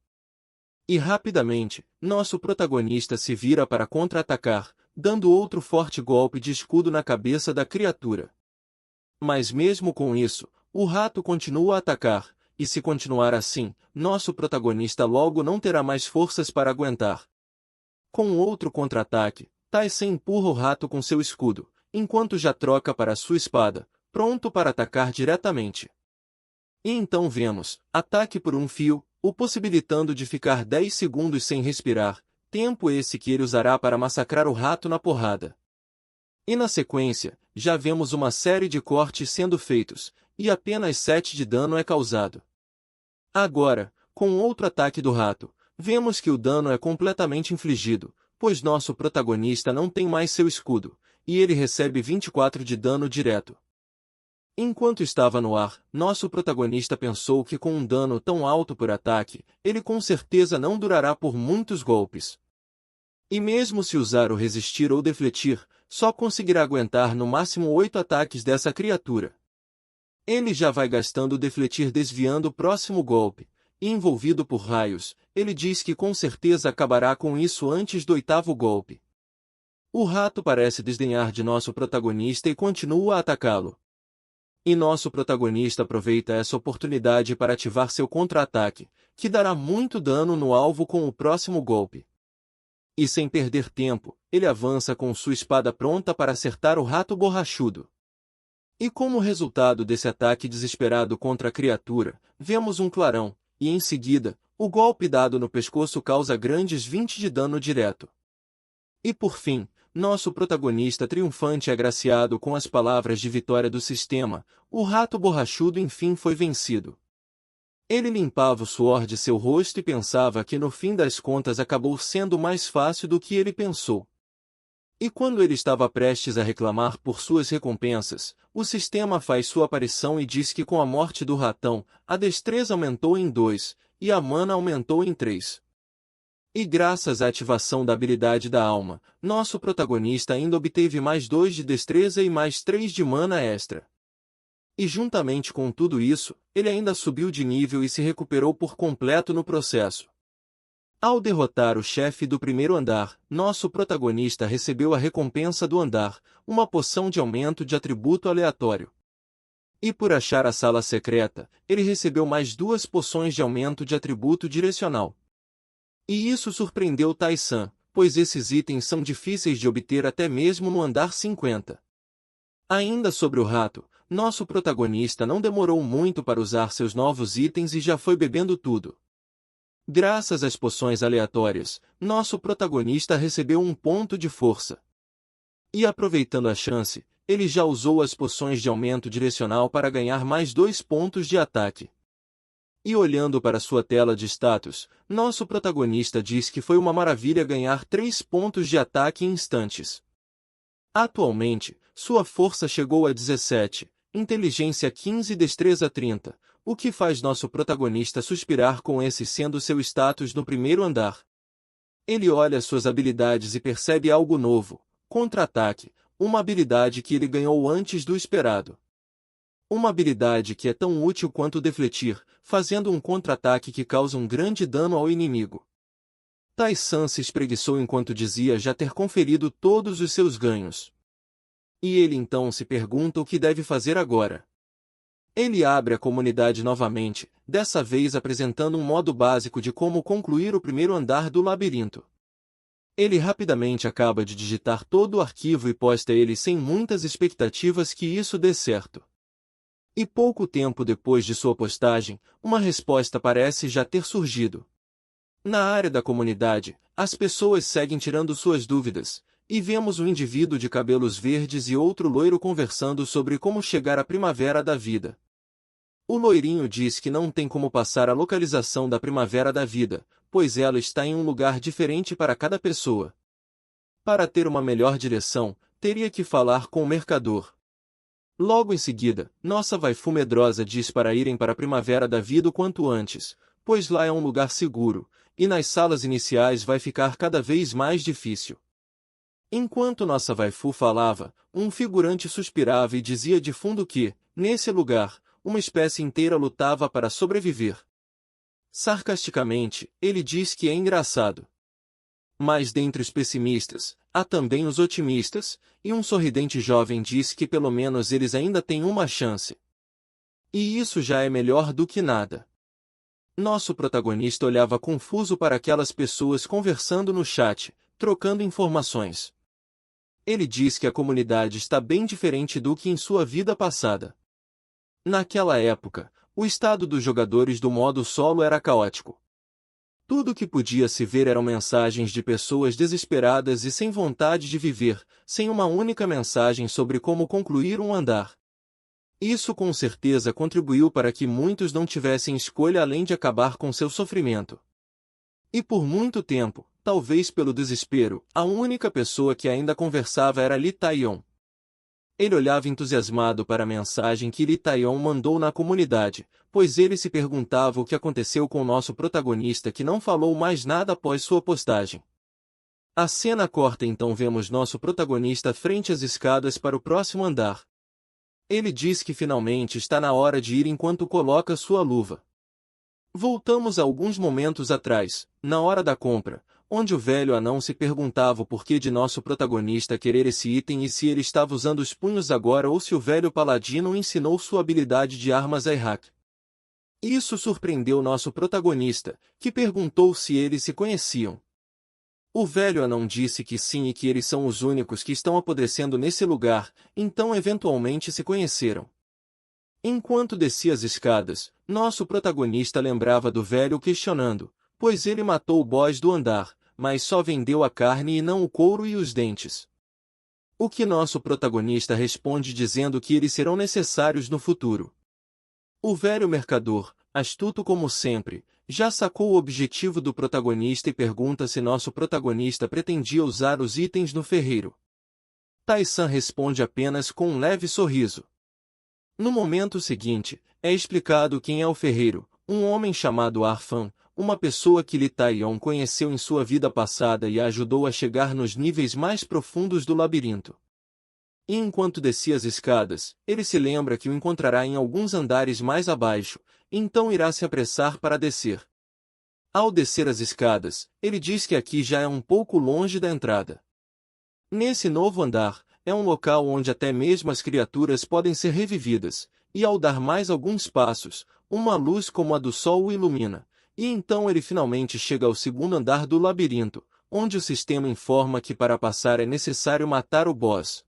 E rapidamente, nosso protagonista se vira para contra-atacar, dando outro forte golpe de escudo na cabeça da criatura. Mas mesmo com isso, o rato continua a atacar, e se continuar assim, nosso protagonista logo não terá mais forças para aguentar. Com outro contra-ataque, Tyson empurra o rato com seu escudo, enquanto já troca para sua espada, pronto para atacar diretamente. E então vemos, ataque por um fio, o possibilitando de ficar 10 segundos sem respirar, tempo esse que ele usará para massacrar o rato na porrada. E na sequência, já vemos uma série de cortes sendo feitos, e apenas 7 de dano é causado. Agora, com outro ataque do rato, vemos que o dano é completamente infligido, pois nosso protagonista não tem mais seu escudo, e ele recebe 24 de dano direto. Enquanto estava no ar, nosso protagonista pensou que com um dano tão alto por ataque, ele com certeza não durará por muitos golpes. E mesmo se usar o resistir ou defletir, só conseguirá aguentar no máximo 8 ataques dessa criatura. Ele já vai gastando o defletir desviando o próximo golpe, e envolvido por raios, ele diz que com certeza acabará com isso antes do 8º golpe. O rato parece desdenhar de nosso protagonista e continua a atacá-lo. E nosso protagonista aproveita essa oportunidade para ativar seu contra-ataque, que dará muito dano no alvo com o próximo golpe. E sem perder tempo, ele avança com sua espada pronta para acertar o rato borrachudo. E como resultado desse ataque desesperado contra a criatura, vemos um clarão, e em seguida, o golpe dado no pescoço causa grandes 20 de dano direto. E por fim, nosso protagonista triunfante é agraciado com as palavras de vitória do sistema, o rato borrachudo enfim foi vencido. Ele limpava o suor de seu rosto e pensava que no fim das contas acabou sendo mais fácil do que ele pensou. E quando ele estava prestes a reclamar por suas recompensas, o sistema faz sua aparição e diz que com a morte do ratão, a destreza aumentou em 2, e a mana aumentou em 3. E graças à ativação da habilidade da alma, nosso protagonista ainda obteve mais 2 de destreza e mais 3 de mana extra. E juntamente com tudo isso, ele ainda subiu de nível e se recuperou por completo no processo. Ao derrotar o chefe do primeiro andar, nosso protagonista recebeu a recompensa do andar, uma poção de aumento de atributo aleatório. E por achar a sala secreta, ele recebeu mais 2 poções de aumento de atributo direcional. E isso surpreendeu Tai-san, pois esses itens são difíceis de obter até mesmo no andar 50. Ainda sobre o rato, nosso protagonista não demorou muito para usar seus novos itens e já foi bebendo tudo. Graças às poções aleatórias, nosso protagonista recebeu 1 ponto de força. E aproveitando a chance, ele já usou as poções de aumento direcional para ganhar mais 2 pontos de ataque. E olhando para sua tela de status, nosso protagonista diz que foi uma maravilha ganhar 3 pontos de ataque em instantes. Atualmente, sua força chegou a 17, inteligência 15 e destreza 30, o que faz nosso protagonista suspirar com esse sendo seu status no primeiro andar. Ele olha suas habilidades e percebe algo novo, contra-ataque, uma habilidade que ele ganhou antes do esperado. Uma habilidade que é tão útil quanto defletir, fazendo um contra-ataque que causa um grande dano ao inimigo. Tai-san se espreguiçou enquanto dizia já ter conferido todos os seus ganhos. E ele então se pergunta o que deve fazer agora. Ele abre a comunidade novamente, dessa vez apresentando um modo básico de como concluir o primeiro andar do labirinto. Ele rapidamente acaba de digitar todo o arquivo e posta ele sem muitas expectativas que isso dê certo. E pouco tempo depois de sua postagem, uma resposta parece já ter surgido. Na área da comunidade, as pessoas seguem tirando suas dúvidas, e vemos um indivíduo de cabelos verdes e outro loiro conversando sobre como chegar à primavera da vida. O loirinho diz que não tem como passar a localização da primavera da vida, pois ela está em um lugar diferente para cada pessoa. Para ter uma melhor direção, teria que falar com o mercador. Logo em seguida, nossa waifu medrosa diz para irem para a primavera da vida o quanto antes, pois lá é um lugar seguro, e nas salas iniciais vai ficar cada vez mais difícil. Enquanto nossa waifu falava, um figurante suspirava e dizia de fundo que, nesse lugar, uma espécie inteira lutava para sobreviver. Sarcasticamente, ele diz que é engraçado. Mas dentre os pessimistas, há também os otimistas, e um sorridente jovem diz que pelo menos eles ainda têm uma chance. E isso já é melhor do que nada. Nosso protagonista olhava confuso para aquelas pessoas conversando no chat, trocando informações. Ele diz que a comunidade está bem diferente do que em sua vida passada. Naquela época, o estado dos jogadores do modo solo era caótico. Tudo o que podia se ver eram mensagens de pessoas desesperadas e sem vontade de viver, sem uma única mensagem sobre como concluir um andar. Isso com certeza contribuiu para que muitos não tivessem escolha além de acabar com seu sofrimento. E por muito tempo, talvez pelo desespero, a única pessoa que ainda conversava era Lee Tae-yong. Ele olhava entusiasmado para a mensagem que Lee Tae-yong mandou na comunidade, pois ele se perguntava o que aconteceu com nosso protagonista que não falou mais nada após sua postagem. A cena corta então vemos nosso protagonista frente às escadas para o próximo andar. Ele diz que finalmente está na hora de ir enquanto coloca sua luva. Voltamos a alguns momentos atrás, na hora da compra, onde o velho anão se perguntava o porquê de nosso protagonista querer esse item e se ele estava usando os punhos agora ou se o velho paladino ensinou sua habilidade de armas a Hack. Isso surpreendeu nosso protagonista, que perguntou se eles se conheciam. O velho anão disse que sim e que eles são os únicos que estão apodrecendo nesse lugar, então eventualmente se conheceram. Enquanto descia as escadas, nosso protagonista lembrava do velho questionando, pois ele matou o boss do andar, mas só vendeu a carne e não o couro e os dentes. O que nosso protagonista responde dizendo que eles serão necessários no futuro. O velho mercador, astuto como sempre, já sacou o objetivo do protagonista e pergunta se nosso protagonista pretendia usar os itens no ferreiro. Tai-san responde apenas com um leve sorriso. No momento seguinte, é explicado quem é o ferreiro, um homem chamado Arfan, uma pessoa que Lee Tae-yong conheceu em sua vida passada e a ajudou a chegar nos níveis mais profundos do labirinto. E enquanto descia as escadas, ele se lembra que o encontrará em alguns andares mais abaixo, então irá se apressar para descer. Ao descer as escadas, ele diz que aqui já é um pouco longe da entrada. Nesse novo andar, é um local onde até mesmo as criaturas podem ser revividas, e ao dar mais alguns passos, uma luz como a do sol o ilumina, e então ele finalmente chega ao segundo andar do labirinto, onde o sistema informa que para passar é necessário matar o boss.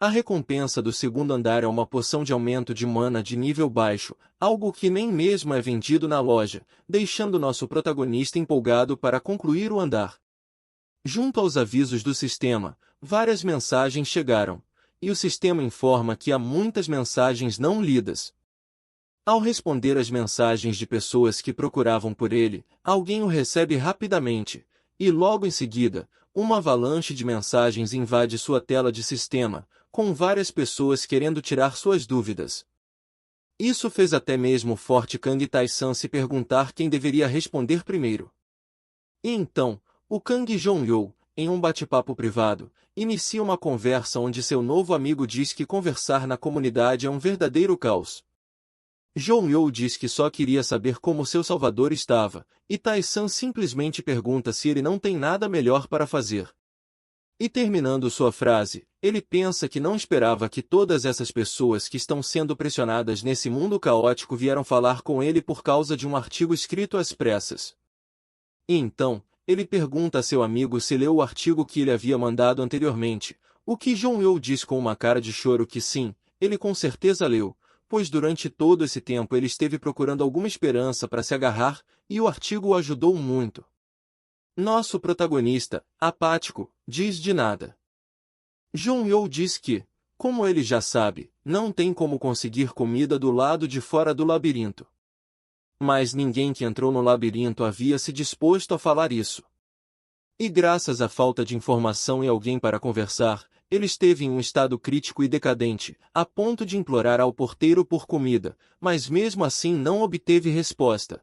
A recompensa do segundo andar é uma poção de aumento de mana de nível baixo, algo que nem mesmo é vendido na loja, deixando nosso protagonista empolgado para concluir o andar. Junto aos avisos do sistema, várias mensagens chegaram, e o sistema informa que há muitas mensagens não lidas. Ao responder às mensagens de pessoas que procuravam por ele, alguém o recebe rapidamente, e logo em seguida, uma avalanche de mensagens invade sua tela de sistema, com várias pessoas querendo tirar suas dúvidas. Isso fez até mesmo o forte Kang Tai-san se perguntar quem deveria responder primeiro. E então, o Kang Jong-yo, em um bate-papo privado, inicia uma conversa onde seu novo amigo diz que conversar na comunidade é um verdadeiro caos. Jong-yo diz que só queria saber como seu salvador estava, e Tai-san simplesmente pergunta se ele não tem nada melhor para fazer. E terminando sua frase, ele pensa que não esperava que todas essas pessoas que estão sendo pressionadas nesse mundo caótico vieram falar com ele por causa de um artigo escrito às pressas. E então, ele pergunta a seu amigo se leu o artigo que ele havia mandado anteriormente, o que Jong-yo diz com uma cara de choro que sim, ele com certeza leu, pois durante todo esse tempo ele esteve procurando alguma esperança para se agarrar, e o artigo o ajudou muito. Nosso protagonista, apático, diz de nada. Jong-yo diz que, como ele já sabe, não tem como conseguir comida do lado de fora do labirinto. Mas ninguém que entrou no labirinto havia se disposto a falar isso. E graças à falta de informação e alguém para conversar, ele esteve em um estado crítico e decadente, a ponto de implorar ao porteiro por comida, mas mesmo assim não obteve resposta.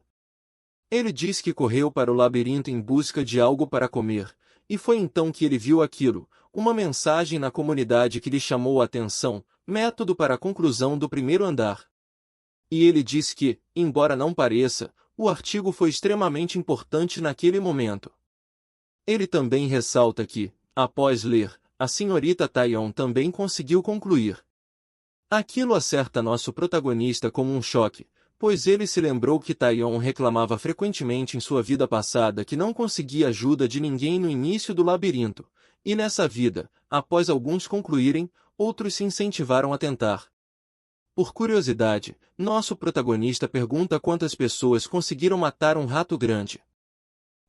Ele diz que correu para o labirinto em busca de algo para comer, e foi então que ele viu aquilo, uma mensagem na comunidade que lhe chamou a atenção, método para a conclusão do primeiro andar. E ele diz que, embora não pareça, o artigo foi extremamente importante naquele momento. Ele também ressalta que, após ler, a senhorita Tae-yong também conseguiu concluir. Aquilo acerta nosso protagonista como um choque, pois ele se lembrou que Taion reclamava frequentemente em sua vida passada que não conseguia ajuda de ninguém no início do labirinto, e nessa vida, após alguns concluírem, outros se incentivaram a tentar. Por curiosidade, nosso protagonista pergunta quantas pessoas conseguiram matar um rato grande.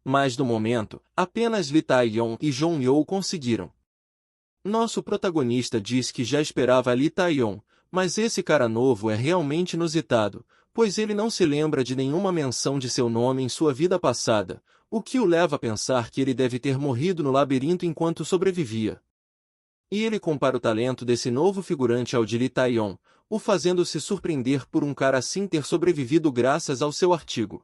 Mas no momento, apenas Li Taion e Zhong You conseguiram. Nosso protagonista diz que já esperava Li Taion, mas esse cara novo é realmente inusitado, pois ele não se lembra de nenhuma menção de seu nome em sua vida passada, o que o leva a pensar que ele deve ter morrido no labirinto enquanto sobrevivia. E ele compara o talento desse novo figurante ao de Li Taion, o fazendo se surpreender por um cara assim ter sobrevivido graças ao seu artigo.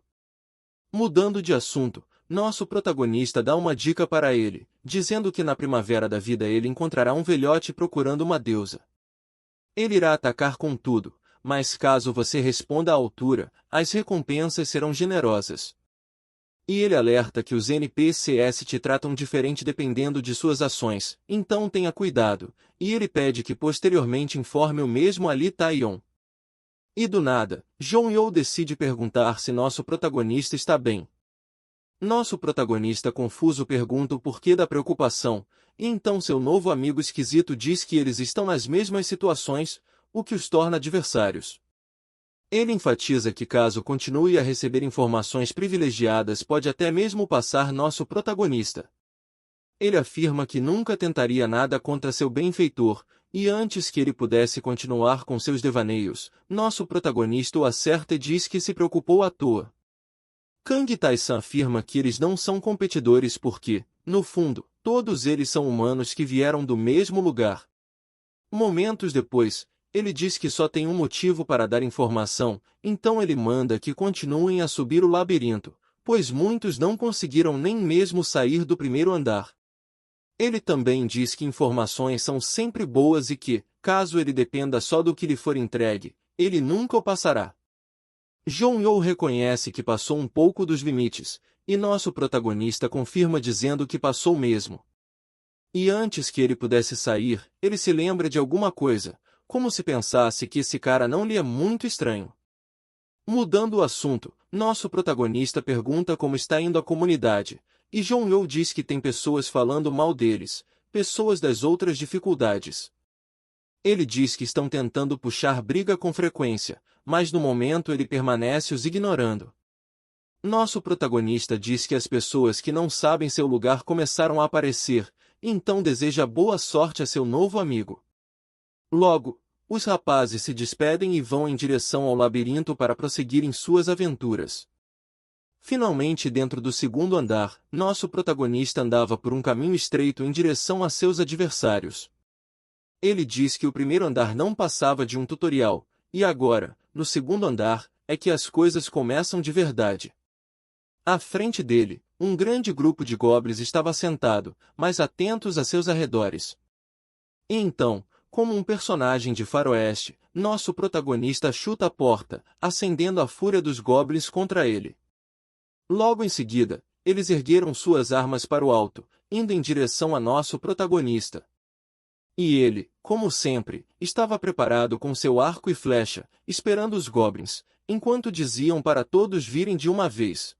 Mudando de assunto, nosso protagonista dá uma dica para ele, dizendo que na primavera da vida ele encontrará um velhote procurando uma deusa. Ele irá atacar com tudo, mas caso você responda à altura, as recompensas serão generosas. E ele alerta que os NPCs te tratam diferente dependendo de suas ações, então tenha cuidado, e ele pede que posteriormente informe o mesmo a Li Taion. E do nada, Zhong You decide perguntar se nosso protagonista está bem. Nosso protagonista confuso pergunta o porquê da preocupação, e então seu novo amigo esquisito diz que eles estão nas mesmas situações, o que os torna adversários. Ele enfatiza que caso continue a receber informações privilegiadas pode até mesmo passar nosso protagonista. Ele afirma que nunca tentaria nada contra seu benfeitor, e antes que ele pudesse continuar com seus devaneios, nosso protagonista o acerta e diz que se preocupou à toa. Kang Tai-san afirma que eles não são competidores porque, no fundo, todos eles são humanos que vieram do mesmo lugar. Momentos depois, ele diz que só tem um motivo para dar informação, então ele manda que continuem a subir o labirinto, pois muitos não conseguiram nem mesmo sair do primeiro andar. Ele também diz que informações são sempre boas e que, caso ele dependa só do que lhe for entregue, ele nunca o passará. Zhong You reconhece que passou um pouco dos limites, e nosso protagonista confirma dizendo que passou mesmo. E antes que ele pudesse sair, ele se lembra de alguma coisa, como se pensasse que esse cara não lhe é muito estranho. Mudando o assunto, nosso protagonista pergunta como está indo a comunidade, e Zhong You diz que tem pessoas falando mal deles, pessoas das outras dificuldades. Ele diz que estão tentando puxar briga com frequência, mas no momento ele permanece os ignorando. Nosso protagonista diz que as pessoas que não sabem seu lugar começaram a aparecer, então deseja boa sorte a seu novo amigo. Logo, os rapazes se despedem e vão em direção ao labirinto para prosseguirem suas aventuras. Finalmente dentro do segundo andar, nosso protagonista andava por um caminho estreito em direção a seus adversários. Ele diz que o primeiro andar não passava de um tutorial, e agora, no segundo andar, é que as coisas começam de verdade. À frente dele, um grande grupo de goblins estava sentado, mas atentos a seus arredores. E então, como um personagem de faroeste, nosso protagonista chuta a porta, acendendo a fúria dos goblins contra ele. Logo em seguida, eles ergueram suas armas para o alto, indo em direção a nosso protagonista. E ele, como sempre, estava preparado com seu arco e flecha, esperando os goblins, enquanto diziam para todos virem de uma vez.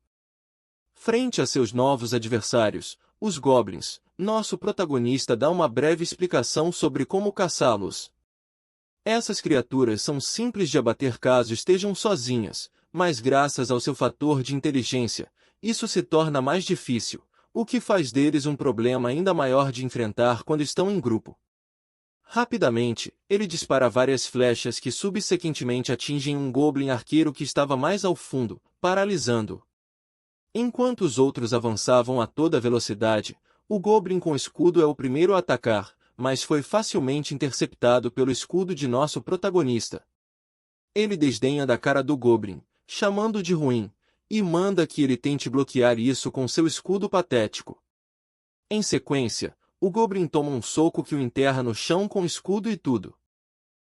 Frente a seus novos adversários, os goblins, nosso protagonista dá uma breve explicação sobre como caçá-los. Essas criaturas são simples de abater caso estejam sozinhas, mas graças ao seu fator de inteligência, isso se torna mais difícil, o que faz deles um problema ainda maior de enfrentar quando estão em grupo. Rapidamente, ele dispara várias flechas que subsequentemente atingem um goblin arqueiro que estava mais ao fundo, paralisando-o. Enquanto os outros avançavam a toda velocidade, o goblin com escudo é o primeiro a atacar, mas foi facilmente interceptado pelo escudo de nosso protagonista. Ele desdenha da cara do goblin, chamando de ruim, e manda que ele tente bloquear isso com seu escudo patético. Em sequência, o goblin toma um soco que o enterra no chão com escudo e tudo.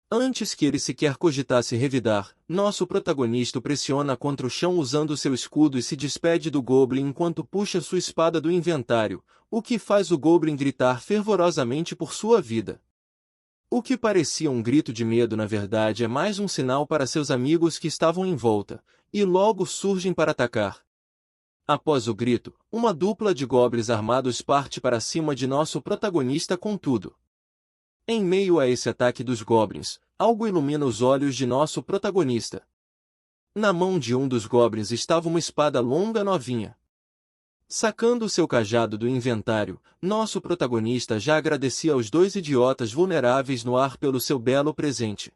Antes que ele sequer cogitasse revidar, nosso protagonista o pressiona contra o chão usando seu escudo e se despede do goblin enquanto puxa sua espada do inventário, o que faz o goblin gritar fervorosamente por sua vida. O que parecia um grito de medo na verdade é mais um sinal para seus amigos que estavam em volta, e logo surgem para atacar. Após o grito, uma dupla de goblins armados parte para cima de nosso protagonista com tudo. Em meio a esse ataque dos goblins, algo ilumina os olhos de nosso protagonista. Na mão de um dos goblins estava uma espada longa novinha. Sacando seu cajado do inventário, nosso protagonista já agradecia aos dois idiotas vulneráveis no ar pelo seu belo presente.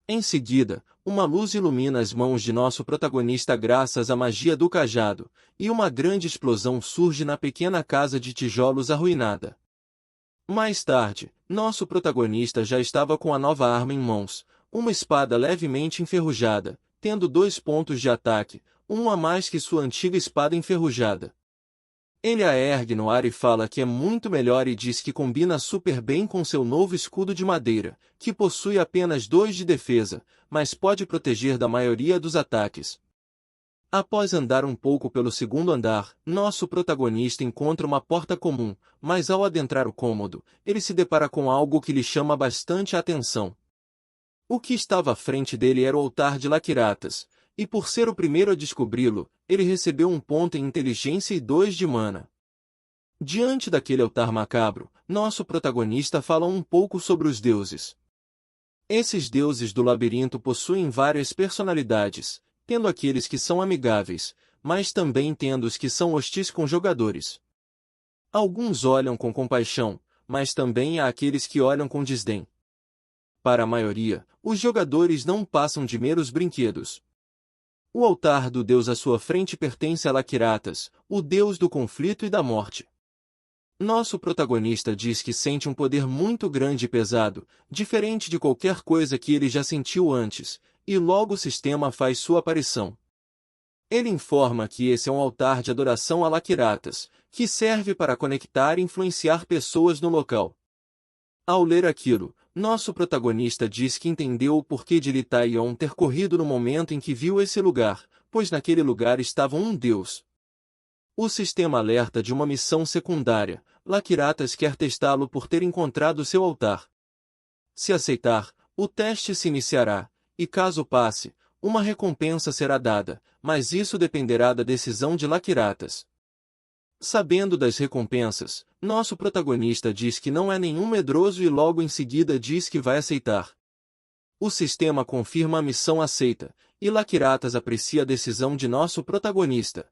Em seguida, uma luz ilumina as mãos de nosso protagonista graças à magia do cajado, e uma grande explosão surge na pequena casa de tijolos arruinada. Mais tarde, nosso protagonista já estava com a nova arma em mãos, uma espada levemente enferrujada, tendo 2 pontos de ataque, um a mais que sua antiga espada enferrujada. Ele a ergue no ar e fala que é muito melhor e diz que combina super bem com seu novo escudo de madeira, que possui apenas 2 de defesa, mas pode proteger da maioria dos ataques. Após andar um pouco pelo segundo andar, nosso protagonista encontra uma porta comum, mas ao adentrar o cômodo, ele se depara com algo que lhe chama bastante a atenção. O que estava à frente dele era o altar de Laquiratas, e por ser o primeiro a descobri-lo, ele recebeu 1 ponto em inteligência e 2 de mana. Diante daquele altar macabro, nosso protagonista fala um pouco sobre os deuses. Esses deuses do labirinto possuem várias personalidades, tendo aqueles que são amigáveis, mas também tendo os que são hostis com jogadores. Alguns olham com compaixão, mas também há aqueles que olham com desdém. Para a maioria, os jogadores não passam de meros brinquedos. O altar do deus à sua frente pertence a Laquiratas, o deus do conflito e da morte. Nosso protagonista diz que sente um poder muito grande e pesado, diferente de qualquer coisa que ele já sentiu antes, e logo o sistema faz sua aparição. Ele informa que esse é um altar de adoração a Laquiratas, que serve para conectar e influenciar pessoas no local. Ao ler aquilo, nosso protagonista diz que entendeu o porquê de Litaion ter corrido no momento em que viu esse lugar, pois naquele lugar estava um deus. O sistema alerta de uma missão secundária. Laquiratas quer testá-lo por ter encontrado seu altar. Se aceitar, o teste se iniciará, e caso passe, uma recompensa será dada, mas isso dependerá da decisão de Laquiratas. Sabendo das recompensas, nosso protagonista diz que não é nenhum medroso e logo em seguida diz que vai aceitar. O sistema confirma a missão aceita, e Laquiratas aprecia a decisão de nosso protagonista.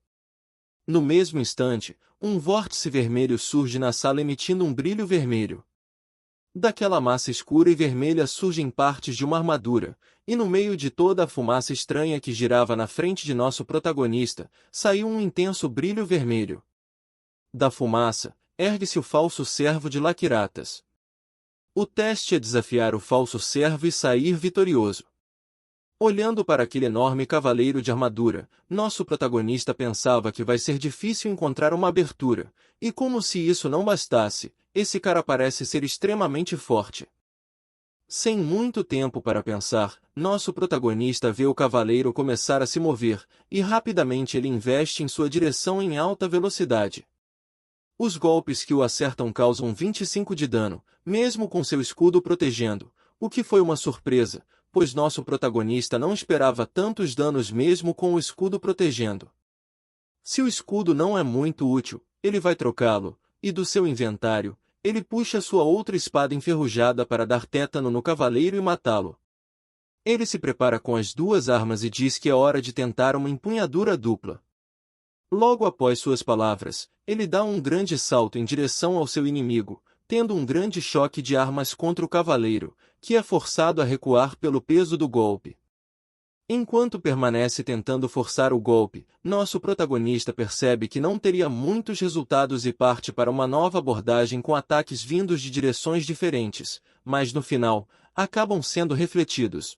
No mesmo instante, um vórtice vermelho surge na sala emitindo um brilho vermelho. Daquela massa escura e vermelha surgem partes de uma armadura, e no meio de toda a fumaça estranha que girava na frente de nosso protagonista, saiu um intenso brilho vermelho. Da fumaça, ergue-se o falso servo de Laquiratas. O teste é desafiar o falso servo e sair vitorioso. Olhando para aquele enorme cavaleiro de armadura, nosso protagonista pensava que vai ser difícil encontrar uma abertura, e como se isso não bastasse, esse cara parece ser extremamente forte. Sem muito tempo para pensar, nosso protagonista vê o cavaleiro começar a se mover, e rapidamente ele investe em sua direção em alta velocidade. Os golpes que o acertam causam 25 de dano, mesmo com seu escudo protegendo, o que foi uma surpresa, pois nosso protagonista não esperava tantos danos mesmo com o escudo protegendo. Se o escudo não é muito útil, ele vai trocá-lo, e do seu inventário, ele puxa sua outra espada enferrujada para dar tétano no cavaleiro e matá-lo. Ele se prepara com as 2 armas e diz que é hora de tentar uma empunhadura dupla. Logo após suas palavras, ele dá um grande salto em direção ao seu inimigo, tendo um grande choque de armas contra o cavaleiro, que é forçado a recuar pelo peso do golpe. Enquanto permanece tentando forçar o golpe, nosso protagonista percebe que não teria muitos resultados e parte para uma nova abordagem com ataques vindos de direções diferentes, mas no final, acabam sendo refletidos.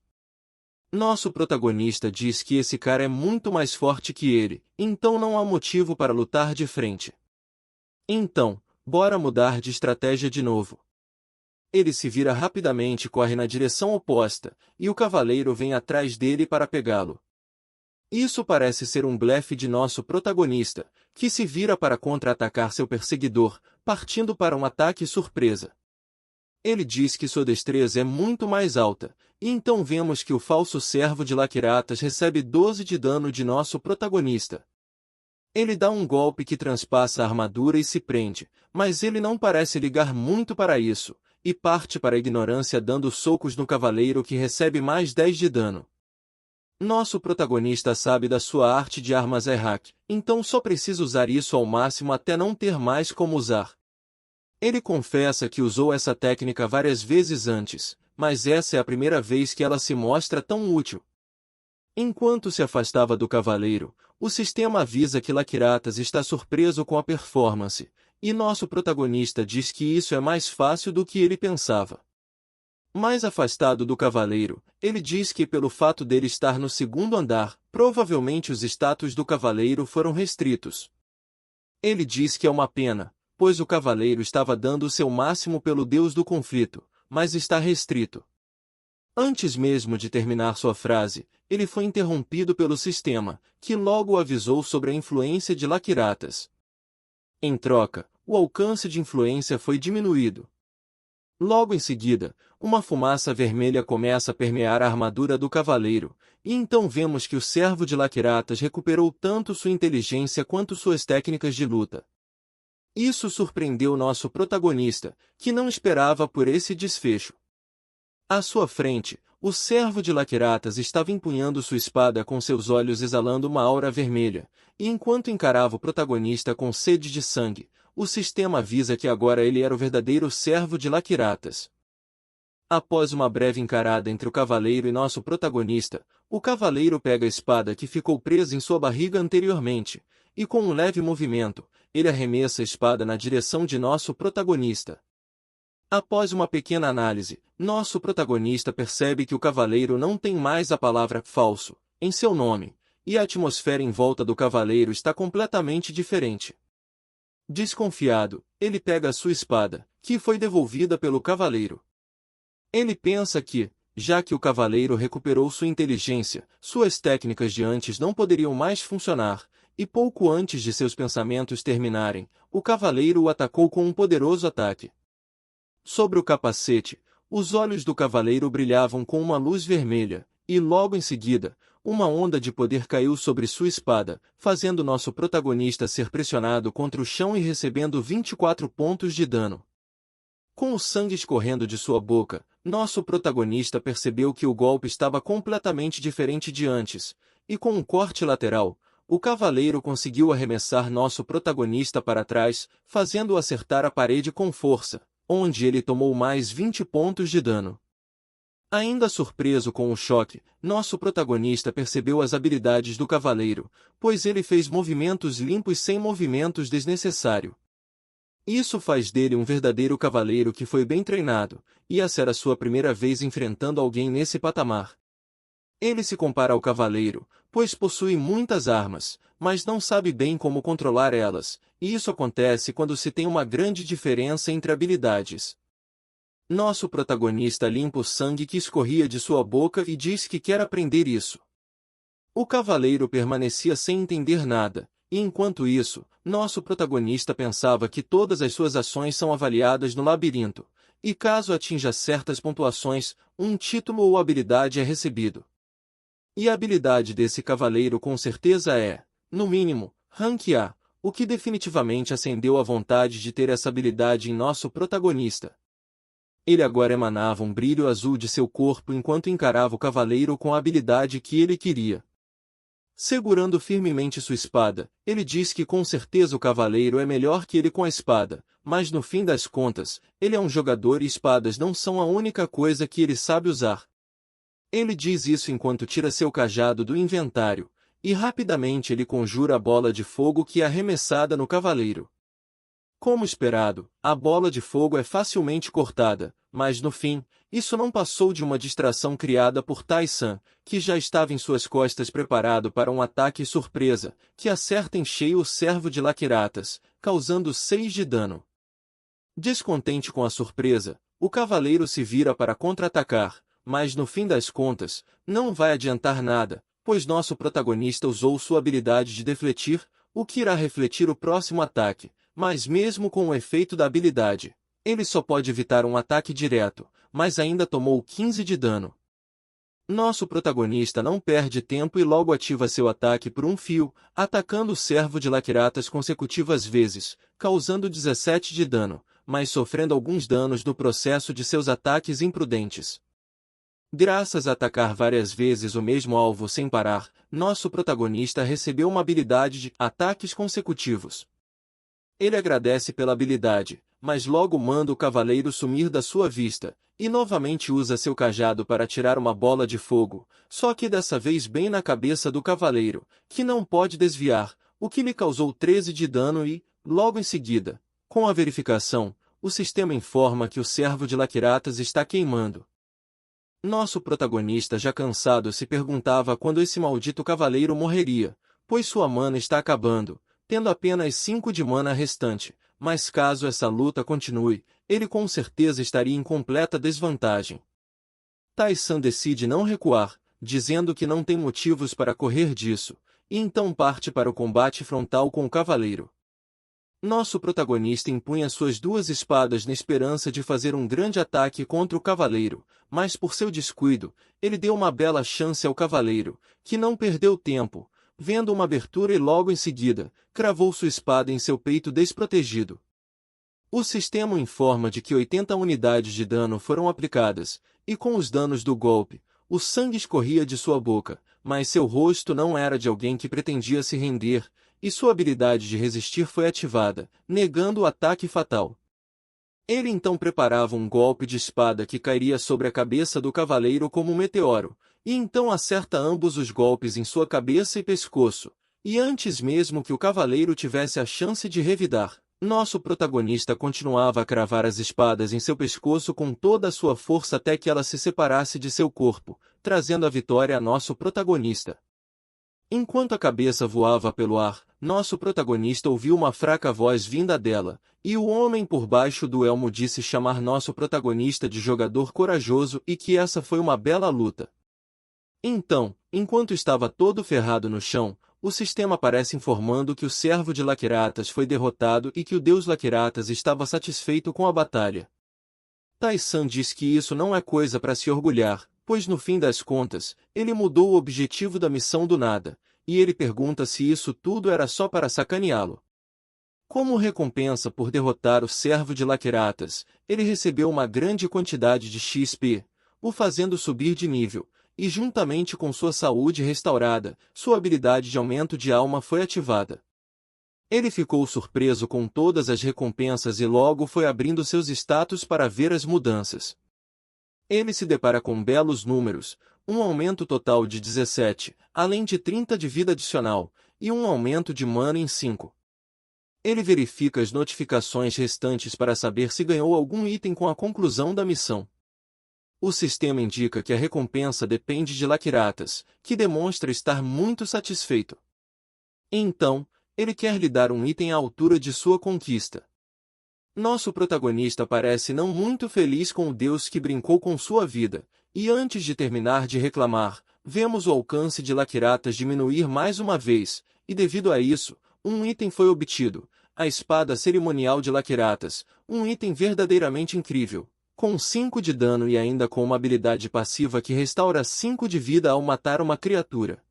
Nosso protagonista diz que esse cara é muito mais forte que ele, então não há motivo para lutar de frente. Então, bora mudar de estratégia de novo. Ele se vira rapidamente e corre na direção oposta, e o cavaleiro vem atrás dele para pegá-lo. Isso parece ser um blefe de nosso protagonista, que se vira para contra-atacar seu perseguidor, partindo para um ataque surpresa. Ele diz que sua destreza é muito mais alta, e então vemos que o falso servo de Laquiratas recebe 12 de dano de nosso protagonista. Ele dá um golpe que transpassa a armadura e se prende, mas ele não parece ligar muito para isso, e parte para a ignorância dando socos no cavaleiro que recebe mais 10 de dano. Nosso protagonista sabe da sua arte de armas hack, então só precisa usar isso ao máximo até não ter mais como usar. Ele confessa que usou essa técnica várias vezes antes, mas essa é a primeira vez que ela se mostra tão útil. Enquanto se afastava do cavaleiro, o sistema avisa que Laquiratas está surpreso com a performance, e nosso protagonista diz que isso é mais fácil do que ele pensava. Mais afastado do cavaleiro, ele diz que pelo fato dele estar no segundo andar, provavelmente os status do cavaleiro foram restritos. Ele diz que é uma pena, pois o cavaleiro estava dando o seu máximo pelo deus do conflito, mas está restrito. Antes mesmo de terminar sua frase, ele foi interrompido pelo sistema, que logo o avisou sobre a influência de Laquiratas. Em troca, o alcance de influência foi diminuído. Logo em seguida, uma fumaça vermelha começa a permear a armadura do cavaleiro, e então vemos que o servo de Laquiratas recuperou tanto sua inteligência quanto suas técnicas de luta. Isso surpreendeu nosso protagonista, que não esperava por esse desfecho. À sua frente, o servo de Laquiratas estava empunhando sua espada com seus olhos exalando uma aura vermelha, e enquanto encarava o protagonista com sede de sangue, o sistema avisa que agora ele era o verdadeiro servo de Laquiratas. Após uma breve encarada entre o cavaleiro e nosso protagonista, o cavaleiro pega a espada que ficou presa em sua barriga anteriormente, e com um leve movimento, ele arremessa a espada na direção de nosso protagonista. Após uma pequena análise, nosso protagonista percebe que o cavaleiro não tem mais a palavra falso em seu nome, e a atmosfera em volta do cavaleiro está completamente diferente. Desconfiado, ele pega a sua espada, que foi devolvida pelo cavaleiro. Ele pensa que, já que o cavaleiro recuperou sua inteligência, suas técnicas de antes não poderiam mais funcionar, e pouco antes de seus pensamentos terminarem, o cavaleiro o atacou com um poderoso ataque. Sobre o capacete, os olhos do cavaleiro brilhavam com uma luz vermelha, e logo em seguida, uma onda de poder caiu sobre sua espada, fazendo nosso protagonista ser pressionado contra o chão e recebendo 24 pontos de dano. Com o sangue escorrendo de sua boca, nosso protagonista percebeu que o golpe estava completamente diferente de antes, e com um corte lateral, o cavaleiro conseguiu arremessar nosso protagonista para trás, fazendo-o acertar a parede com força, onde ele tomou mais 20 pontos de dano. Ainda surpreso com o choque, nosso protagonista percebeu as habilidades do cavaleiro, pois ele fez movimentos limpos sem movimentos desnecessários. Isso faz dele um verdadeiro cavaleiro que foi bem treinado, e essa era sua primeira vez enfrentando alguém nesse patamar. Ele se compara ao cavaleiro, pois possui muitas armas, mas não sabe bem como controlar elas, e isso acontece quando se tem uma grande diferença entre habilidades. Nosso protagonista limpa o sangue que escorria de sua boca e diz que quer aprender isso. O cavaleiro permanecia sem entender nada, e enquanto isso, nosso protagonista pensava que todas as suas ações são avaliadas no labirinto, e caso atinja certas pontuações, um título ou habilidade é recebido. E a habilidade desse cavaleiro com certeza é, no mínimo, Rank A, o que definitivamente acendeu a vontade de ter essa habilidade em nosso protagonista. Ele agora emanava um brilho azul de seu corpo enquanto encarava o cavaleiro com a habilidade que ele queria. Segurando firmemente sua espada, ele diz que com certeza o cavaleiro é melhor que ele com a espada, mas no fim das contas, ele é um jogador e espadas não são a única coisa que ele sabe usar. Ele diz isso enquanto tira seu cajado do inventário, e rapidamente ele conjura a bola de fogo que é arremessada no cavaleiro. Como esperado, a bola de fogo é facilmente cortada, mas no fim, isso não passou de uma distração criada por Tai-san, que já estava em suas costas preparado para um ataque surpresa, que acerta em cheio o servo de Laquiratas, causando 6 de dano. Descontente com a surpresa, o cavaleiro se vira para contra-atacar, mas no fim das contas, não vai adiantar nada, pois nosso protagonista usou sua habilidade de defletir, o que irá refletir o próximo ataque, mas mesmo com o efeito da habilidade, Ele só pode evitar um ataque direto, mas ainda tomou 15 de dano. Nosso protagonista não perde tempo e logo ativa seu ataque por um fio, atacando o servo de Lacratas consecutivas vezes, causando 17 de dano, mas sofrendo alguns danos no processo de seus ataques imprudentes. Graças a atacar várias vezes o mesmo alvo sem parar, nosso protagonista recebeu uma habilidade de ataques consecutivos. Ele agradece pela habilidade, mas logo manda o cavaleiro sumir da sua vista, e novamente usa seu cajado para atirar uma bola de fogo, só que dessa vez bem na cabeça do cavaleiro, que não pode desviar, o que lhe causou 13 de dano e, logo em seguida, com a verificação, o sistema informa que o servo de Lacratas está queimando. Nosso protagonista já cansado se perguntava quando esse maldito cavaleiro morreria, pois sua mana está acabando, tendo apenas 5 de mana restante, mas caso essa luta continue, ele com certeza estaria em completa desvantagem. Tai-san decide não recuar, dizendo que não tem motivos para correr disso, e então parte para o combate frontal com o cavaleiro. Nosso protagonista empunha suas duas espadas na esperança de fazer um grande ataque contra o cavaleiro, mas por seu descuido, ele deu uma bela chance ao cavaleiro, que não perdeu tempo, vendo uma abertura e logo em seguida, cravou sua espada em seu peito desprotegido. O sistema informa de que 80 unidades de dano foram aplicadas, e com os danos do golpe, o sangue escorria de sua boca, mas seu rosto não era de alguém que pretendia se render, e sua habilidade de resistir foi ativada, negando o ataque fatal. Ele então preparava um golpe de espada que cairia sobre a cabeça do cavaleiro como um meteoro, e então acerta ambos os golpes em sua cabeça e pescoço, e antes mesmo que o cavaleiro tivesse a chance de revidar, nosso protagonista continuava a cravar as espadas em seu pescoço com toda a sua força até que ela se separasse de seu corpo, trazendo a vitória a nosso protagonista. Enquanto a cabeça voava pelo ar, nosso protagonista ouviu uma fraca voz vinda dela, e o homem por baixo do elmo disse chamar nosso protagonista de jogador corajoso e que essa foi uma bela luta. Então, enquanto estava todo ferrado no chão, o sistema aparece informando que o servo de Lacratas foi derrotado e que o deus Lacratas estava satisfeito com a batalha. Tai-san diz que isso não é coisa para se orgulhar, pois no fim das contas, ele mudou o objetivo da missão do nada, e ele pergunta se isso tudo era só para sacaneá-lo. Como recompensa por derrotar o servo de Lacratas, ele recebeu uma grande quantidade de XP, o fazendo subir de nível, e juntamente com sua saúde restaurada, sua habilidade de aumento de alma foi ativada. Ele ficou surpreso com todas as recompensas e logo foi abrindo seus status para ver as mudanças. Ele se depara com belos números, um aumento total de 17, além de 30 de vida adicional, e um aumento de mana em 5. Ele verifica as notificações restantes para saber se ganhou algum item com a conclusão da missão. O sistema indica que a recompensa depende de Lacratas, que demonstra estar muito satisfeito. Então, ele quer lhe dar um item à altura de sua conquista. Nosso protagonista parece não muito feliz com o deus que brincou com sua vida, e antes de terminar de reclamar, vemos o alcance de Lacratas diminuir mais uma vez, e devido a isso, um item foi obtido, a espada cerimonial de Lacratas, um item verdadeiramente incrível, com 5 de dano e ainda com uma habilidade passiva que restaura 5 de vida ao matar uma criatura.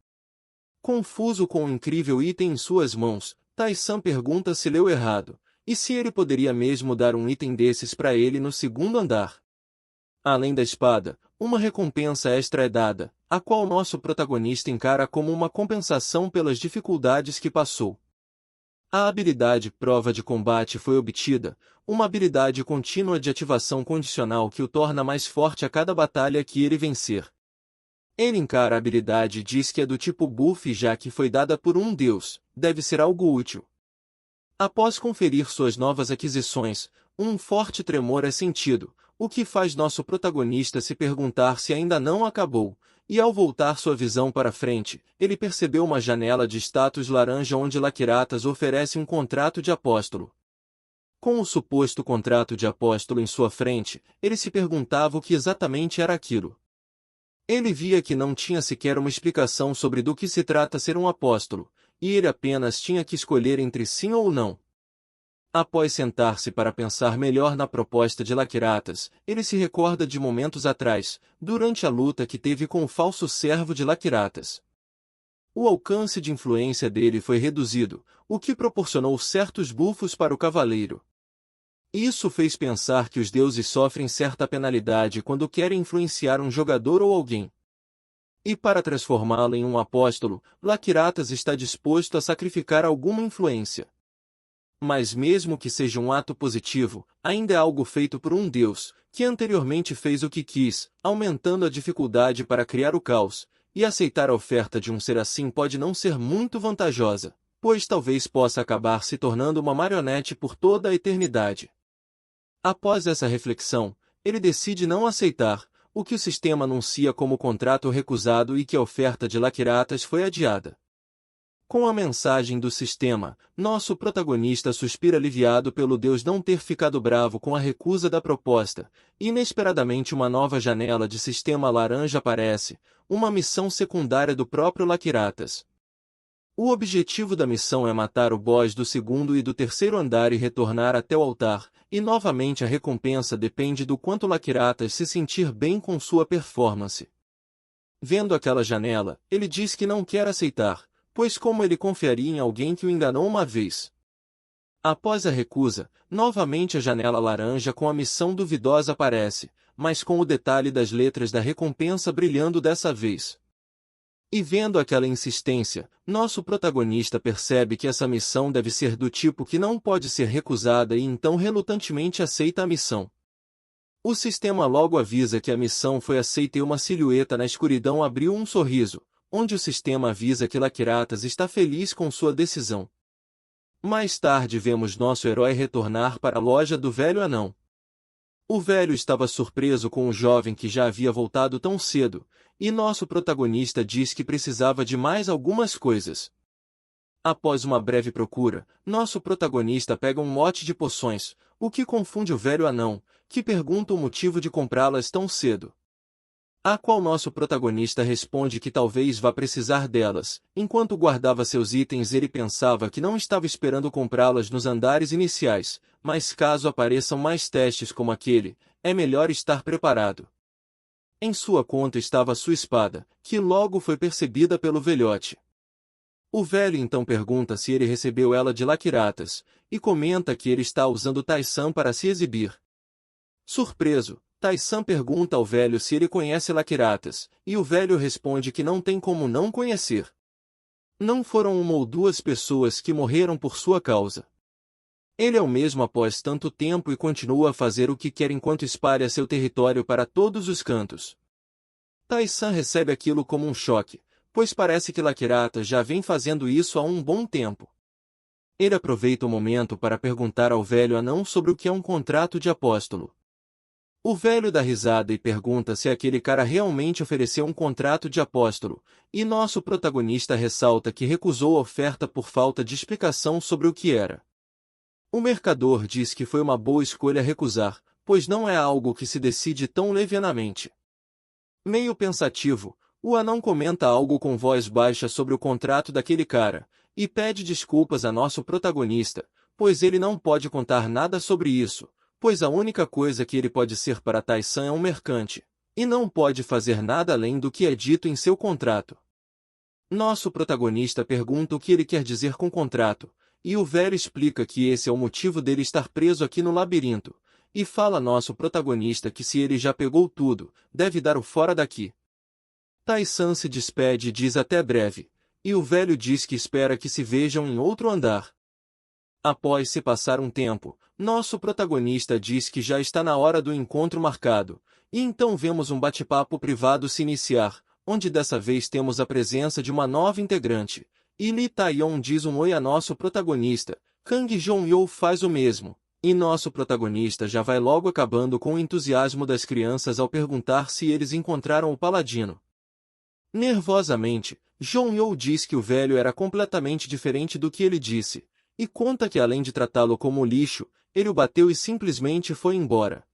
Confuso com o incrível item em suas mãos, Tai-san pergunta se leu errado, e se ele poderia mesmo dar um item desses para ele no segundo andar. Além da espada, uma recompensa extra é dada, a qual nosso protagonista encara como uma compensação pelas dificuldades que passou. A habilidade Prova de Combate foi obtida, uma habilidade contínua de ativação condicional que o torna mais forte a cada batalha que ele vencer. Ele encara a habilidade e diz que é do tipo buff já que foi dada por um deus, deve ser algo útil. Após conferir suas novas aquisições, um forte tremor é sentido, o que faz nosso protagonista se perguntar se ainda não acabou, e ao voltar sua visão para frente, ele percebeu uma janela de status laranja onde Lacratas oferece um contrato de apóstolo. Com o suposto contrato de apóstolo em sua frente, ele se perguntava o que exatamente era aquilo. Ele via que não tinha sequer uma explicação sobre do que se trata ser um apóstolo, e ele apenas tinha que escolher entre sim ou não. Após sentar-se para pensar melhor na proposta de Lacratas, ele se recorda de momentos atrás, durante a luta que teve com o falso servo de Lacratas. O alcance de influência dele foi reduzido, o que proporcionou certos bufos para o cavaleiro. Isso fez pensar que os deuses sofrem certa penalidade quando querem influenciar um jogador ou alguém. E para transformá-lo em um apóstolo, Lacratas está disposto a sacrificar alguma influência. Mas mesmo que seja um ato positivo, ainda é algo feito por um deus, que anteriormente fez o que quis, aumentando a dificuldade para criar o caos, e aceitar a oferta de um ser assim pode não ser muito vantajosa, pois talvez possa acabar se tornando uma marionete por toda a eternidade. Após essa reflexão, ele decide não aceitar, o que o sistema anuncia como contrato recusado e que a oferta de Lacratas foi adiada. Com a mensagem do sistema, nosso protagonista suspira aliviado pelo Deus não ter ficado bravo com a recusa da proposta. Inesperadamente uma nova janela de sistema laranja aparece, uma missão secundária do próprio Lacratas. O objetivo da missão é matar o boss do segundo e do terceiro andar e retornar até o altar, e novamente a recompensa depende do quanto Lacratas se sentir bem com sua performance. Vendo aquela janela, ele diz que não quer aceitar, pois como ele confiaria em alguém que o enganou uma vez? Após a recusa, novamente a janela laranja com a missão duvidosa aparece, mas com o detalhe das letras da recompensa brilhando dessa vez. E vendo aquela insistência, nosso protagonista percebe que essa missão deve ser do tipo que não pode ser recusada e então relutantemente aceita a missão. O sistema logo avisa que a missão foi aceita e uma silhueta na escuridão abriu um sorriso, onde o sistema avisa que Lacratas está feliz com sua decisão. Mais tarde vemos nosso herói retornar para a loja do velho anão. O velho estava surpreso com o jovem que já havia voltado tão cedo, e nosso protagonista diz que precisava de mais algumas coisas. Após uma breve procura, nosso protagonista pega um lote de poções, o que confunde o velho anão, que pergunta o motivo de comprá-las tão cedo. A qual nosso protagonista responde que talvez vá precisar delas. Enquanto guardava seus itens ele pensava que não estava esperando comprá-las nos andares iniciais, mas caso apareçam mais testes como aquele, é melhor estar preparado. Em sua conta estava sua espada, que logo foi percebida pelo velhote. O velho então pergunta se ele recebeu ela de Lacratas, e comenta que ele está usando Tai-san para se exibir. Surpreso, Tai-san pergunta ao velho se ele conhece Lacratas, e o velho responde que não tem como não conhecer. Não foram uma ou duas pessoas que morreram por sua causa. Ele é o mesmo após tanto tempo e continua a fazer o que quer enquanto espalha seu território para todos os cantos. Tai-san recebe aquilo como um choque, pois parece que Lacratas já vem fazendo isso há um bom tempo. Ele aproveita o momento para perguntar ao velho anão sobre o que é um contrato de apóstolo. O velho dá risada e pergunta se aquele cara realmente ofereceu um contrato de apóstolo, e nosso protagonista ressalta que recusou a oferta por falta de explicação sobre o que era. O mercador diz que foi uma boa escolha recusar, pois não é algo que se decide tão levianamente. Meio pensativo, o anão comenta algo com voz baixa sobre o contrato daquele cara, e pede desculpas a nosso protagonista, pois ele não pode contar nada sobre isso, pois a única coisa que ele pode ser para Tai-san é um mercante, e não pode fazer nada além do que é dito em seu contrato. Nosso protagonista pergunta o que ele quer dizer com contrato, e o velho explica que esse é o motivo dele estar preso aqui no labirinto, e fala a nosso protagonista que se ele já pegou tudo, deve dar o fora daqui. Tai-san se despede e diz até breve, e o velho diz que espera que se vejam em outro andar. Após se passar um tempo, nosso protagonista diz que já está na hora do encontro marcado, e então vemos um bate-papo privado se iniciar, onde dessa vez temos a presença de uma nova integrante, e Lee Tae-yon diz um oi a nosso protagonista, Kang Jong-yo faz o mesmo, e nosso protagonista já vai logo acabando com o entusiasmo das crianças ao perguntar se eles encontraram o paladino. Nervosamente, Jong-yo diz que o velho era completamente diferente do que ele disse, e conta que além de tratá-lo como lixo, ele o bateu e simplesmente foi embora.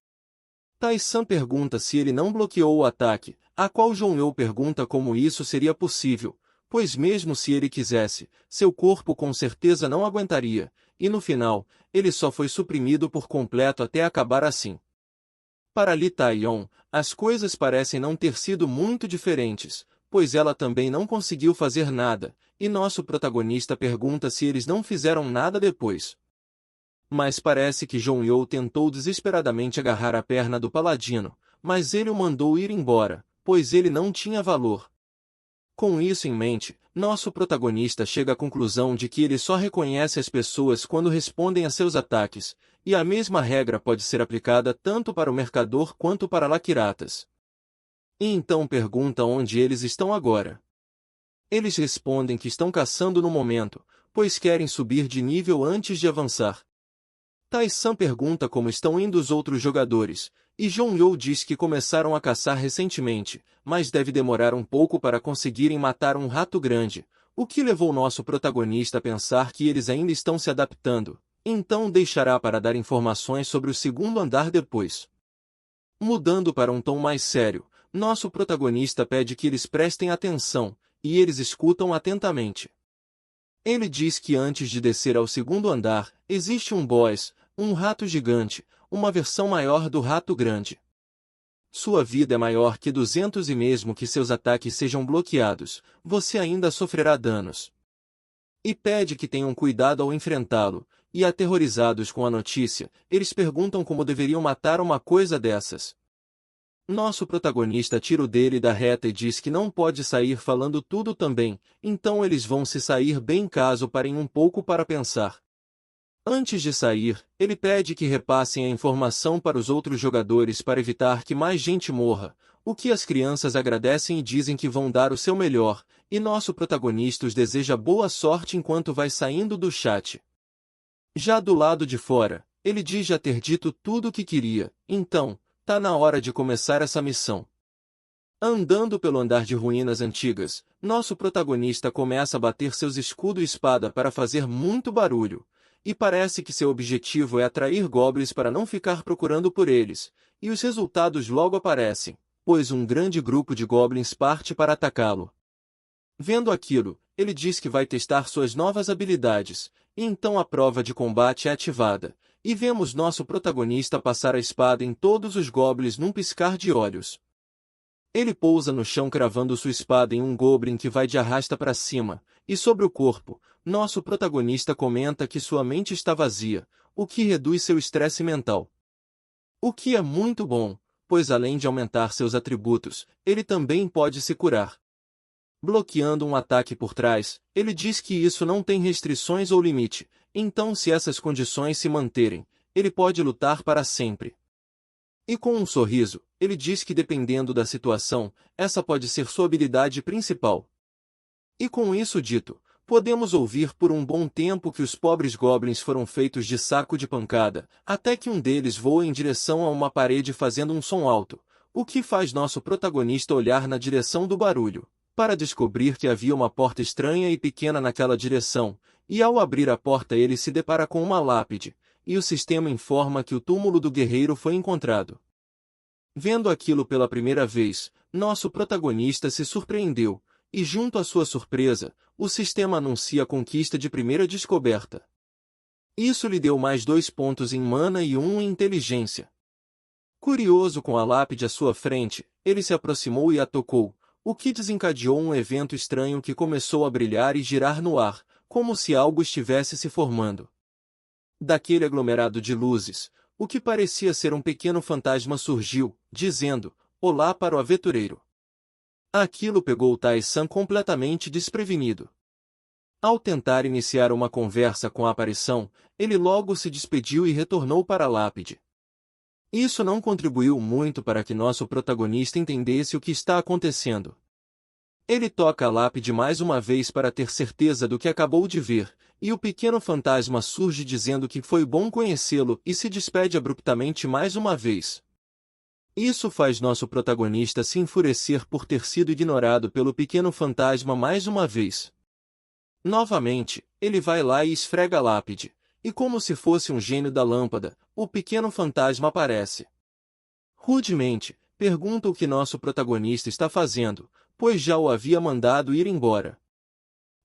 Tai-san pergunta se ele não bloqueou o ataque, a qual Jong-yo pergunta como isso seria possível, pois mesmo se ele quisesse, seu corpo com certeza não aguentaria, e no final, ele só foi suprimido por completo até acabar assim. Para Lee Tae-yong, as coisas parecem não ter sido muito diferentes, pois ela também não conseguiu fazer nada, e nosso protagonista pergunta se eles não fizeram nada depois. Mas parece que Jong-yeol tentou desesperadamente agarrar a perna do paladino, mas ele o mandou ir embora, pois ele não tinha valor. Com isso em mente, nosso protagonista chega à conclusão de que ele só reconhece as pessoas quando respondem a seus ataques, e a mesma regra pode ser aplicada tanto para o mercador quanto para laquiratas. E então pergunta onde eles estão agora. Eles respondem que estão caçando no momento, pois querem subir de nível antes de avançar. Tai-san pergunta como estão indo os outros jogadores, e Jong-yeol diz que começaram a caçar recentemente, mas deve demorar um pouco para conseguirem matar um rato grande, o que levou nosso protagonista a pensar que eles ainda estão se adaptando, então deixará para dar informações sobre o segundo andar depois. Mudando para um tom mais sério, nosso protagonista pede que eles prestem atenção, e eles escutam atentamente. Ele diz que antes de descer ao segundo andar, existe um boss, um rato gigante, uma versão maior do rato grande. Sua vida é maior que 200 e mesmo que seus ataques sejam bloqueados, você ainda sofrerá danos. E pede que tenham cuidado ao enfrentá-lo, e aterrorizados com a notícia, eles perguntam como deveriam matar uma coisa dessas. Nosso protagonista tira o dele da reta e diz que não pode sair falando tudo também, então eles vão se sair bem caso parem um pouco para pensar. Antes de sair, ele pede que repassem a informação para os outros jogadores para evitar que mais gente morra, o que as crianças agradecem e dizem que vão dar o seu melhor, e nosso protagonista os deseja boa sorte enquanto vai saindo do chat. Já do lado de fora, ele diz já ter dito tudo o que queria, então, tá na hora de começar essa missão. Andando pelo andar de ruínas antigas, nosso protagonista começa a bater seus escudo e espada para fazer muito barulho, e parece que seu objetivo é atrair goblins para não ficar procurando por eles, e os resultados logo aparecem, pois um grande grupo de goblins parte para atacá-lo. Vendo aquilo, ele diz que vai testar suas novas habilidades, e então a prova de combate é ativada, e vemos nosso protagonista passar a espada em todos os goblins num piscar de olhos. Ele pousa no chão cravando sua espada em um goblin que vai de arrasta para cima, e sobre o corpo, nosso protagonista comenta que sua mente está vazia, o que reduz seu estresse mental. O que é muito bom, pois além de aumentar seus atributos, ele também pode se curar. Bloqueando um ataque por trás, ele diz que isso não tem restrições ou limite, então se essas condições se manterem, ele pode lutar para sempre. E com um sorriso, ele diz que dependendo da situação, essa pode ser sua habilidade principal. E com isso dito, podemos ouvir por um bom tempo que os pobres goblins foram feitos de saco de pancada, até que um deles voa em direção a uma parede fazendo um som alto, o que faz nosso protagonista olhar na direção do barulho, para descobrir que havia uma porta estranha e pequena naquela direção, e ao abrir a porta ele se depara com uma lápide, e o sistema informa que o túmulo do guerreiro foi encontrado. Vendo aquilo pela primeira vez, nosso protagonista se surpreendeu, e junto à sua surpresa, o sistema anuncia a conquista de primeira descoberta. Isso lhe deu mais 2 pontos em mana e 1 em inteligência. Curioso com a lápide à sua frente, ele se aproximou e a tocou, o que desencadeou um evento estranho que começou a brilhar e girar no ar, como se algo estivesse se formando. Daquele aglomerado de luzes, o que parecia ser um pequeno fantasma surgiu, dizendo, olá para o aventureiro. Aquilo pegou Tai-san completamente desprevenido. Ao tentar iniciar uma conversa com a aparição, ele logo se despediu e retornou para a lápide. Isso não contribuiu muito para que nosso protagonista entendesse o que está acontecendo. Ele toca a lápide mais uma vez para ter certeza do que acabou de ver, e o pequeno fantasma surge dizendo que foi bom conhecê-lo e se despede abruptamente mais uma vez. Isso faz nosso protagonista se enfurecer por ter sido ignorado pelo pequeno fantasma mais uma vez. Novamente, ele vai lá e esfrega a lápide, e como se fosse um gênio da lâmpada, o pequeno fantasma aparece. Rudemente, pergunta o que nosso protagonista está fazendo, pois já o havia mandado ir embora.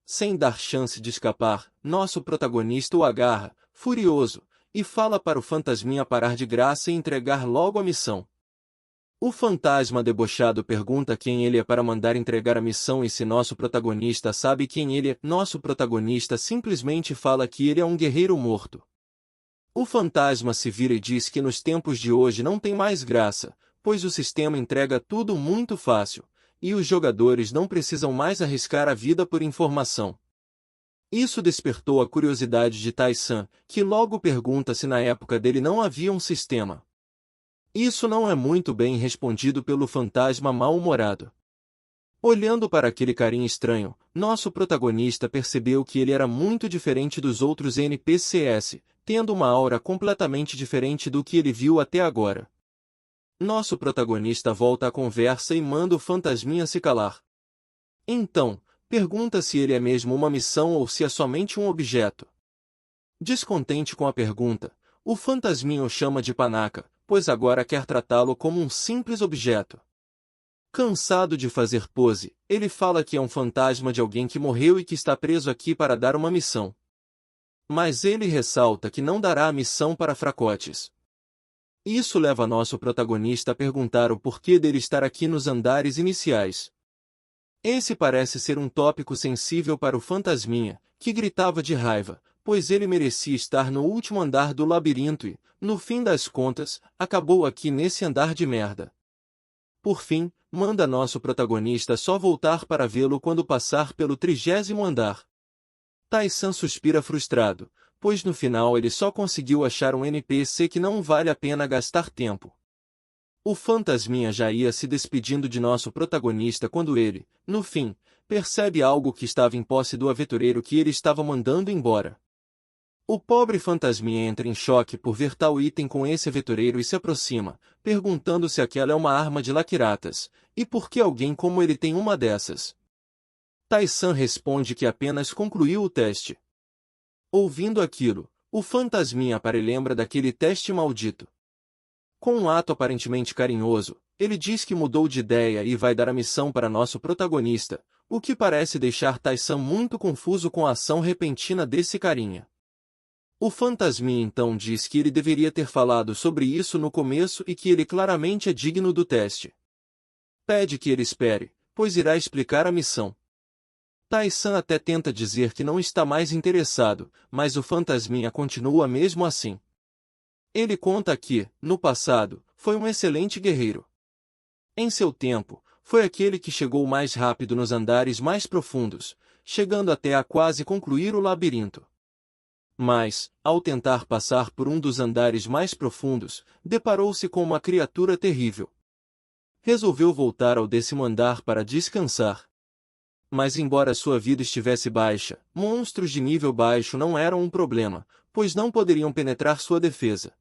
Sem dar chance de escapar, nosso protagonista o agarra, furioso, e fala para o fantasminha parar de graça e entregar logo a missão. O fantasma debochado pergunta quem ele é para mandar entregar a missão e se nosso protagonista sabe quem ele é. Nosso protagonista simplesmente fala que ele é um guerreiro morto. O fantasma se vira e diz que nos tempos de hoje não tem mais graça, pois o sistema entrega tudo muito fácil, e os jogadores não precisam mais arriscar a vida por informação. Isso despertou a curiosidade de Tai-san, que logo pergunta se na época dele não havia um sistema. Isso não é muito bem respondido pelo fantasma mal-humorado. Olhando para aquele carinha estranho, nosso protagonista percebeu que ele era muito diferente dos outros NPCs, tendo uma aura completamente diferente do que ele viu até agora. Nosso protagonista volta à conversa e manda o fantasminha se calar. Então, pergunta se ele é mesmo uma missão ou se é somente um objeto. Descontente com a pergunta, o fantasminha o chama de panaca, pois agora quer tratá-lo como um simples objeto. Cansado de fazer pose, ele fala que é um fantasma de alguém que morreu e que está preso aqui para dar uma missão. Mas ele ressalta que não dará a missão para fracotes. Isso leva nosso protagonista a perguntar o porquê dele estar aqui nos andares iniciais. Esse parece ser um tópico sensível para o fantasminha, que gritava de raiva, pois ele merecia estar no último andar do labirinto e, no fim das contas, acabou aqui nesse andar de merda. Por fim, manda nosso protagonista só voltar para vê-lo quando passar pelo 30º andar. Tai-san suspira frustrado, pois no final ele só conseguiu achar um NPC que não vale a pena gastar tempo. O fantasminha já ia se despedindo de nosso protagonista quando ele, no fim, percebe algo que estava em posse do aventureiro que ele estava mandando embora. O pobre fantasminha entra em choque por ver tal item com esse aventureiro e se aproxima, perguntando se aquela é uma arma de laquiratas, e por que alguém como ele tem uma dessas. Tai-san responde que apenas concluiu o teste. Ouvindo aquilo, o fantasminha lembra daquele teste maldito. Com um ato aparentemente carinhoso, ele diz que mudou de ideia e vai dar a missão para nosso protagonista, o que parece deixar Tai-san muito confuso com a ação repentina desse carinha. O fantasminha então diz que ele deveria ter falado sobre isso no começo e que ele claramente é digno do teste. Pede que ele espere, pois irá explicar a missão. Tai-san até tenta dizer que não está mais interessado, mas o fantasminha continua mesmo assim. Ele conta que, no passado, foi um excelente guerreiro. Em seu tempo, foi aquele que chegou mais rápido nos andares mais profundos, chegando até a quase concluir o labirinto. Mas, ao tentar passar por um dos andares mais profundos, deparou-se com uma criatura terrível. Resolveu voltar ao 10º andar para descansar. Mas embora sua vida estivesse baixa, monstros de nível baixo não eram um problema, pois não poderiam penetrar sua defesa.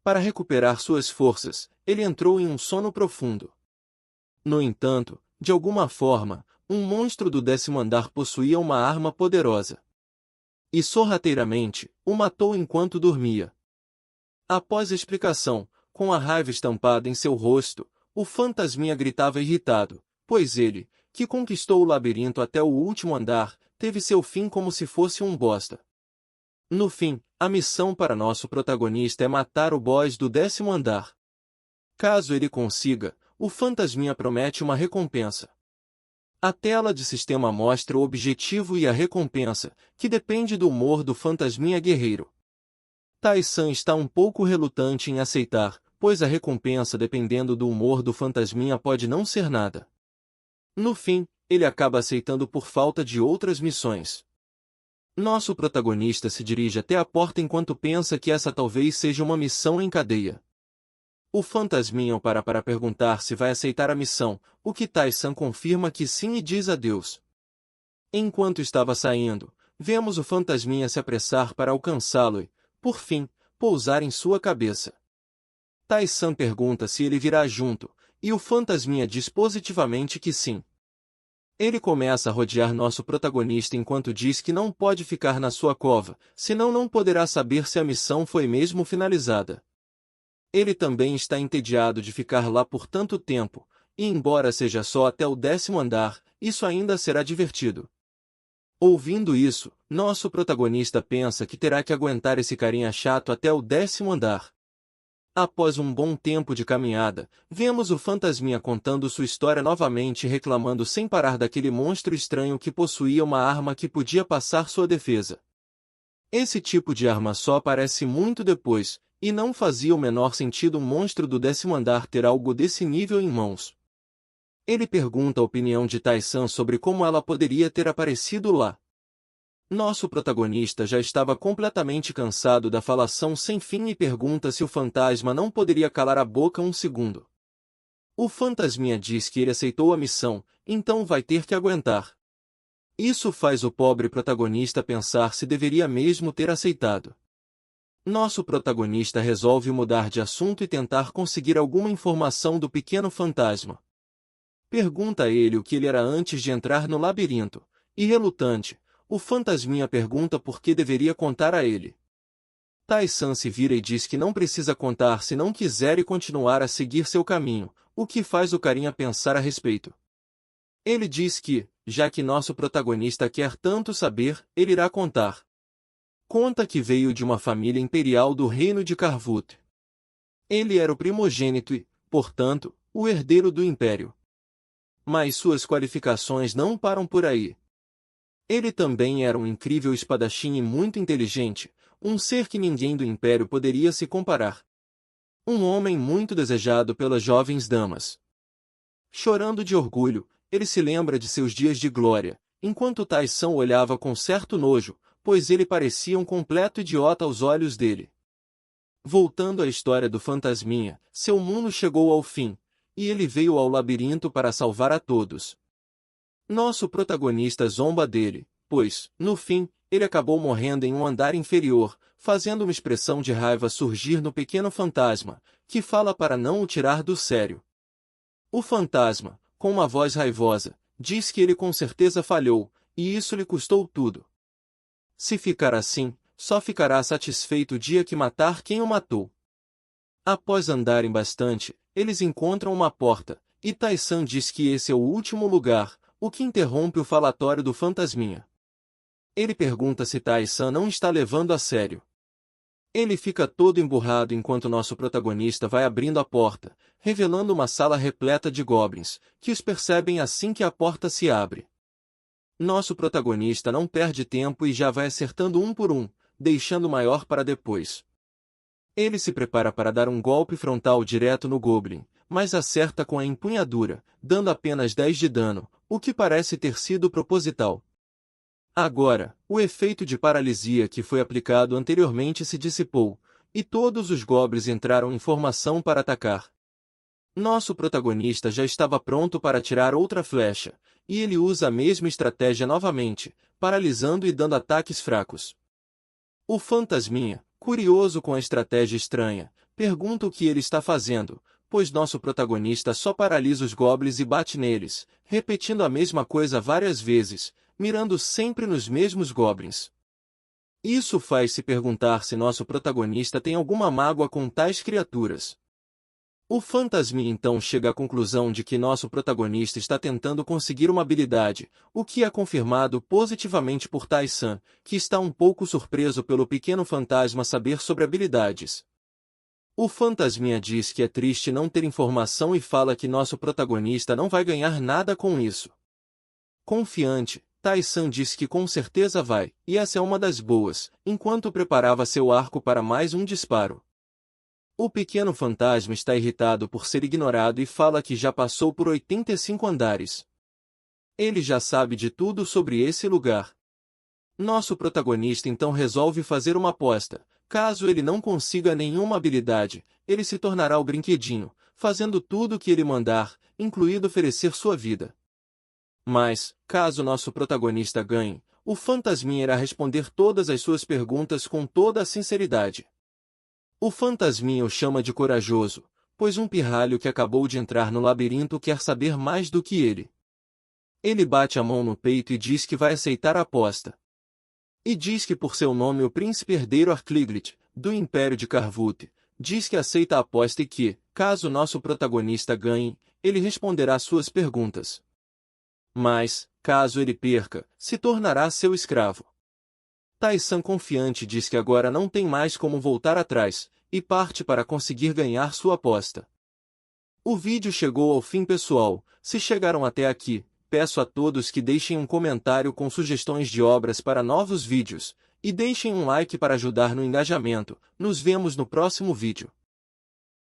Para recuperar suas forças, ele entrou em um sono profundo. No entanto, de alguma forma, um monstro do 10º andar possuía uma arma poderosa. E sorrateiramente, o matou enquanto dormia. Após a explicação, com a raiva estampada em seu rosto, o fantasminha gritava irritado, pois ele, que conquistou o labirinto até o último andar, teve seu fim como se fosse um bosta. No fim, a missão para nosso protagonista é matar o boss do 10º andar. Caso ele consiga, o fantasminha promete uma recompensa. A tela de sistema mostra o objetivo e a recompensa, que depende do humor do fantasminha guerreiro. Tai-san está um pouco relutante em aceitar, pois a recompensa dependendo do humor do fantasminha pode não ser nada. No fim, ele acaba aceitando por falta de outras missões. Nosso protagonista se dirige até a porta enquanto pensa que essa talvez seja uma missão em cadeia. O fantasminha o para perguntar se vai aceitar a missão, o que Tai-san confirma que sim e diz adeus. Enquanto estava saindo, vemos o fantasminha se apressar para alcançá-lo e, por fim, pousar em sua cabeça. Tai-san pergunta se ele virá junto, e o fantasminha diz positivamente que sim. Ele começa a rodear nosso protagonista enquanto diz que não pode ficar na sua cova, senão não poderá saber se a missão foi mesmo finalizada. Ele também está entediado de ficar lá por tanto tempo, e embora seja só até o 10º andar, isso ainda será divertido. Ouvindo isso, Nosso protagonista pensa que terá que aguentar esse carinha chato até o 10º andar. Após um bom tempo de caminhada, vemos o fantasminha contando sua história novamente e reclamando sem parar daquele monstro estranho que possuía uma arma que podia passar sua defesa. Esse tipo de arma só aparece muito depois, e não fazia o menor sentido um monstro do 10º andar ter algo desse nível em mãos. Ele pergunta a opinião de Tai-san sobre como ela poderia ter aparecido lá. Nosso protagonista já estava completamente cansado da falação sem fim e pergunta se o fantasma não poderia calar a boca um segundo. O fantasminha diz que ele aceitou a missão, então vai ter que aguentar. Isso faz o pobre protagonista pensar se deveria mesmo ter aceitado. Nosso protagonista resolve mudar de assunto e tentar conseguir alguma informação do pequeno fantasma. Pergunta a ele o que ele era antes de entrar no labirinto, e relutante, o fantasminha pergunta por que deveria contar a ele. Tai-san se vira e diz que não precisa contar se não quiser e continuar a seguir seu caminho, o que faz o carinha pensar a respeito. Ele diz que, já que nosso protagonista quer tanto saber, ele irá contar. Conta que veio de uma família imperial do reino de Carvut. Ele era o primogênito e, portanto, o herdeiro do império. Mas suas qualificações não param por aí. Ele também era um incrível espadachim e muito inteligente, um ser que ninguém do império poderia se comparar. Um homem muito desejado pelas jovens damas. Chorando de orgulho, ele se lembra de seus dias de glória, enquanto Tai-san olhava com certo nojo, pois ele parecia um completo idiota aos olhos dele. Voltando à história do fantasminha, seu mundo chegou ao fim, e ele veio ao labirinto para salvar a todos. Nosso protagonista zomba dele, pois, no fim, ele acabou morrendo em um andar inferior, fazendo uma expressão de raiva surgir no pequeno fantasma, que fala para não o tirar do sério. O fantasma, com uma voz raivosa, diz que ele com certeza falhou, e isso lhe custou tudo. Se ficar assim, só ficará satisfeito o dia que matar quem o matou. Após andarem bastante, eles encontram uma porta, e Tai-san diz que esse é o último lugar, o que interrompe o falatório do fantasminha. Ele pergunta se Tai-san não está levando a sério. Ele fica todo emburrado enquanto nosso protagonista vai abrindo a porta, revelando uma sala repleta de goblins, que os percebem assim que a porta se abre. Nosso protagonista não perde tempo e já vai acertando um por um, deixando o maior para depois. Ele se prepara para dar um golpe frontal direto no goblin, mas acerta com a empunhadura, dando apenas 10 de dano, o que parece ter sido proposital. Agora, o efeito de paralisia que foi aplicado anteriormente se dissipou, e todos os goblins entraram em formação para atacar. Nosso protagonista já estava pronto para atirar outra flecha, e ele usa a mesma estratégia novamente, paralisando e dando ataques fracos. O fantasminha, curioso com a estratégia estranha, pergunta o que ele está fazendo, pois nosso protagonista só paralisa os goblins e bate neles, repetindo a mesma coisa várias vezes, mirando sempre nos mesmos goblins. Isso faz se perguntar se nosso protagonista tem alguma mágoa com tais criaturas. O fantasminha então chega à conclusão de que nosso protagonista está tentando conseguir uma habilidade, o que é confirmado positivamente por Tai-san, que está um pouco surpreso pelo pequeno fantasma saber sobre habilidades. O fantasminha diz que é triste não ter informação e fala que nosso protagonista não vai ganhar nada com isso. Confiante, Tai-san diz que com certeza vai, e essa é uma das boas, enquanto preparava seu arco para mais um disparo. O pequeno fantasma está irritado por ser ignorado e fala que já passou por 85 andares. Ele já sabe de tudo sobre esse lugar. Nosso protagonista então resolve fazer uma aposta. Caso ele não consiga nenhuma habilidade, ele se tornará o brinquedinho, fazendo tudo o que ele mandar, incluindo oferecer sua vida. Mas, caso nosso protagonista ganhe, o fantasminha irá responder todas as suas perguntas com toda a sinceridade. O fantasminha o chama de corajoso, pois um pirralho que acabou de entrar no labirinto quer saber mais do que ele. Ele bate a mão no peito e diz que vai aceitar a aposta. E diz que por seu nome o príncipe herdeiro Arcliglit, do Império de Carvut, diz que aceita a aposta e que, caso nosso protagonista ganhe, ele responderá suas perguntas. Mas, caso ele perca, se tornará seu escravo. Tai-san confiante diz que agora não tem mais como voltar atrás, e parte para conseguir ganhar sua aposta. O vídeo chegou ao fim, pessoal. Se chegaram até aqui, peço a todos que deixem um comentário com sugestões de obras para novos vídeos, e deixem um like para ajudar no engajamento. Nos vemos no próximo vídeo.